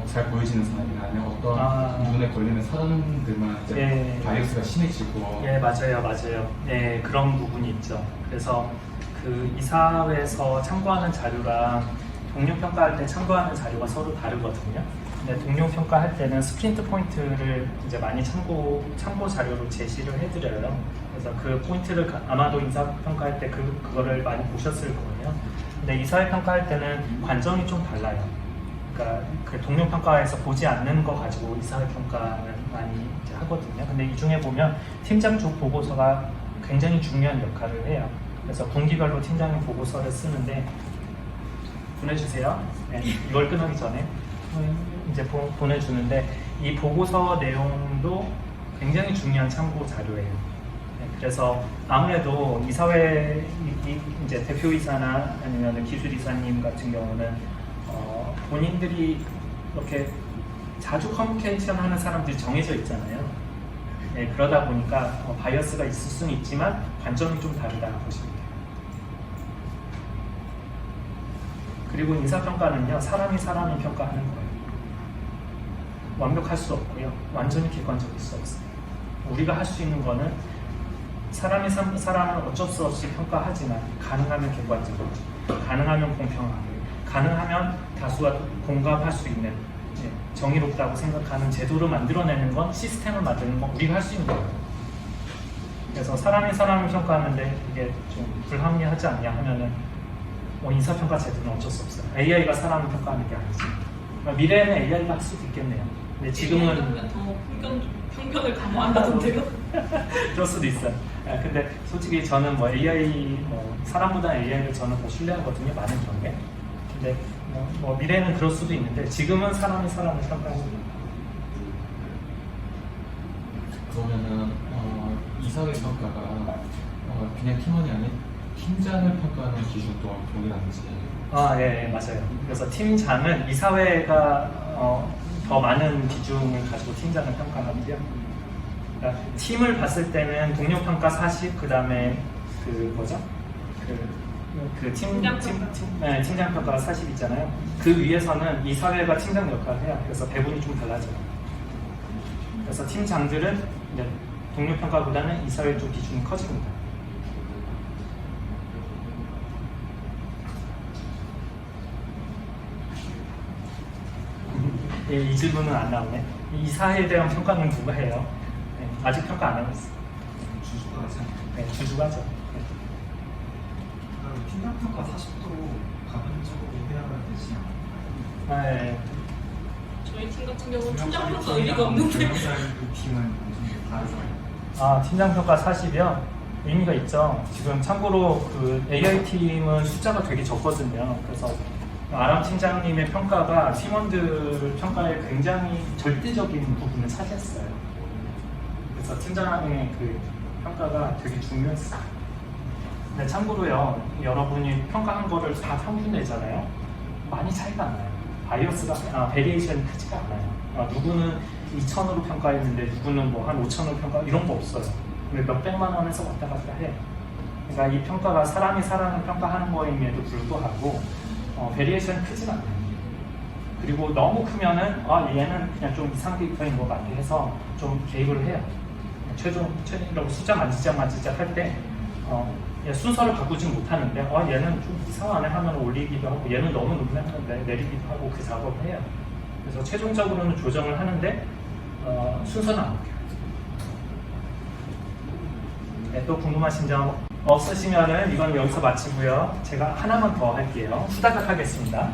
잘 보여지는 사람이나 아니면 어떤 눈에 걸리는 사람들만 이제 바이어스가 심해지고 맞아요. 네, 그런 부분이 있죠. 그래서 그 이사회에서 참고하는 자료랑 동료 평가할 때 참고하는 자료가 서로 다르거든요. 근데 동료 평가할 때는 스프린트 포인트를 이제 많이 참고 자료로 제시를 해드려요. 그래서 그 포인트를 아마도 인사 평가할 때 그거를 많이 보셨을 거예요. 근데 이사회 평가할 때는 관점이 좀 달라요. 그러니까 그 동료 평가에서 보지 않는 거 가지고 이사회 평가는 많이 이제 하거든요. 근데 이 중에 보면 팀장 쪽 보고서가 굉장히 중요한 역할을 해요. 그래서 분기별로 팀장이 보고서를 쓰는데 보내주세요. 네, 이걸 끝나기 전에 이제 보내주는데 이 보고서 내용도 굉장히 중요한 참고 자료예요. 그래서 아무래도 이사회 이제 대표이사나 아니면 기술이사님 같은 경우는 본인들이 이렇게 자주 커뮤니케이션 하는 사람들이 정해져 있잖아요. 네, 그러다 보니까 바이어스가 있을 수는 있지만 관점이 좀 다르다는 것입니다. 그리고 인사평가는요, 사람이 사람을 평가하는 거예요. 완벽할 수 없고요, 완전히 객관적일 수 없어요. 우리가 할 수 있는 거는 사람이 사람을 어쩔 수 없이 평가하지만 가능하면 객관적으로, 가능하면 공평하게, 가능하면 다수와 공감할 수 있는 정의롭다고 생각하는 제도를 만들어내는 건, 시스템을 만드는 건 우리가 할 수 있는 거예요. 그래서 사람이 사람을 평가하는데 이게 좀 불합리하지 않냐 하면은 인사평가 제도는 어쩔 수 없어요. AI가 사람을 평가하는 게 아니지. 미래에는 AI가 할 수도 있겠네요. 근데 지금은 더 편견을 강화한다던데요? 그럴 수도 있어요. 근데 솔직히 저는 뭐 AI, 사람보다 AI를 저는 더 신뢰하거든요. 많은 경우에. 근데 뭐 미래에는 그럴 수도 있는데 지금은 사람이 사람을 평가하고 있는. 그러면은 이사회 평가가 그냥 팀원이 아닌 팀장을 평가하는 기준도 동일한지. 예, 맞아요. 그래서 팀장은 이사회가 더 많은 비중을 가지고 팀장을 평가하고요. 그러니까 팀을 봤을 때는 동료평가 40, 그 다음에 그 뭐죠? 팀장평가가 40 있잖아요. 그 위에서는 이사회가 팀장 역할을 해요. 그래서 배분이 좀 달라져요. 그래서 팀장들은 이제 동료평가보다는 이사회 쪽 비중이 커집니다. 이 질문은 안 나오네. 이사회에 대한 평가는 누가 해요? 네, 아직 평가 안 하고 있어요. 주주가 하지 않나요? 네, 주주가 하죠. 그럼 팀장 평가 40도 가변적으로 해야 되지 않나요? 네. 저희 팀 같은 경우는 팀장평가 의미가 없는데. 그 팀은 엄청 다르잖아요. 팀장평가 40이요? 의미가 있죠. 지금 참고로 그 AI팀은 숫자가 되게 적거든요. 그래서 아람 팀장님의 평가가 팀원들 평가에 굉장히 절대적인 부분을 차지했어요. 그래서 팀장의 그 평가가 되게 중요했어요. 근데 참고로요, 여러분이 평가한 거를 다 평균 내잖아요. 많이 차이가 안 나요. 바이어스가, 베리에이션이 크지가 않아요. 누구는 2,000으로 평가했는데 누구는 뭐 한 5,000으로 평가, 이런 거 없어요. 근데 몇백만 원에서 왔다 갔다 해. 그러니까 이 평가가 사람이 사람을 평가하는 거임에도 불구하고 베리에이션이 크진 않아요. 그리고 너무 크면은 얘는 그냥 좀 이상 데이터인 것 같아 해서 좀 개입을 해요. 최종이라고 숫자 만지작 할 때 순서를 바꾸지 못하는데 얘는 좀 이상하네 하면 올리기도 하고, 얘는 너무 높네 하면 내리기도 하고, 그 작업을 해요. 그래서 최종적으로는 조정을 하는데 순서는 안 바뀌어요. 네, 또 궁금하신 점 없으시면은 이건 여기서 마치고요. 제가 하나만 더 할게요. 후다닥 하겠습니다.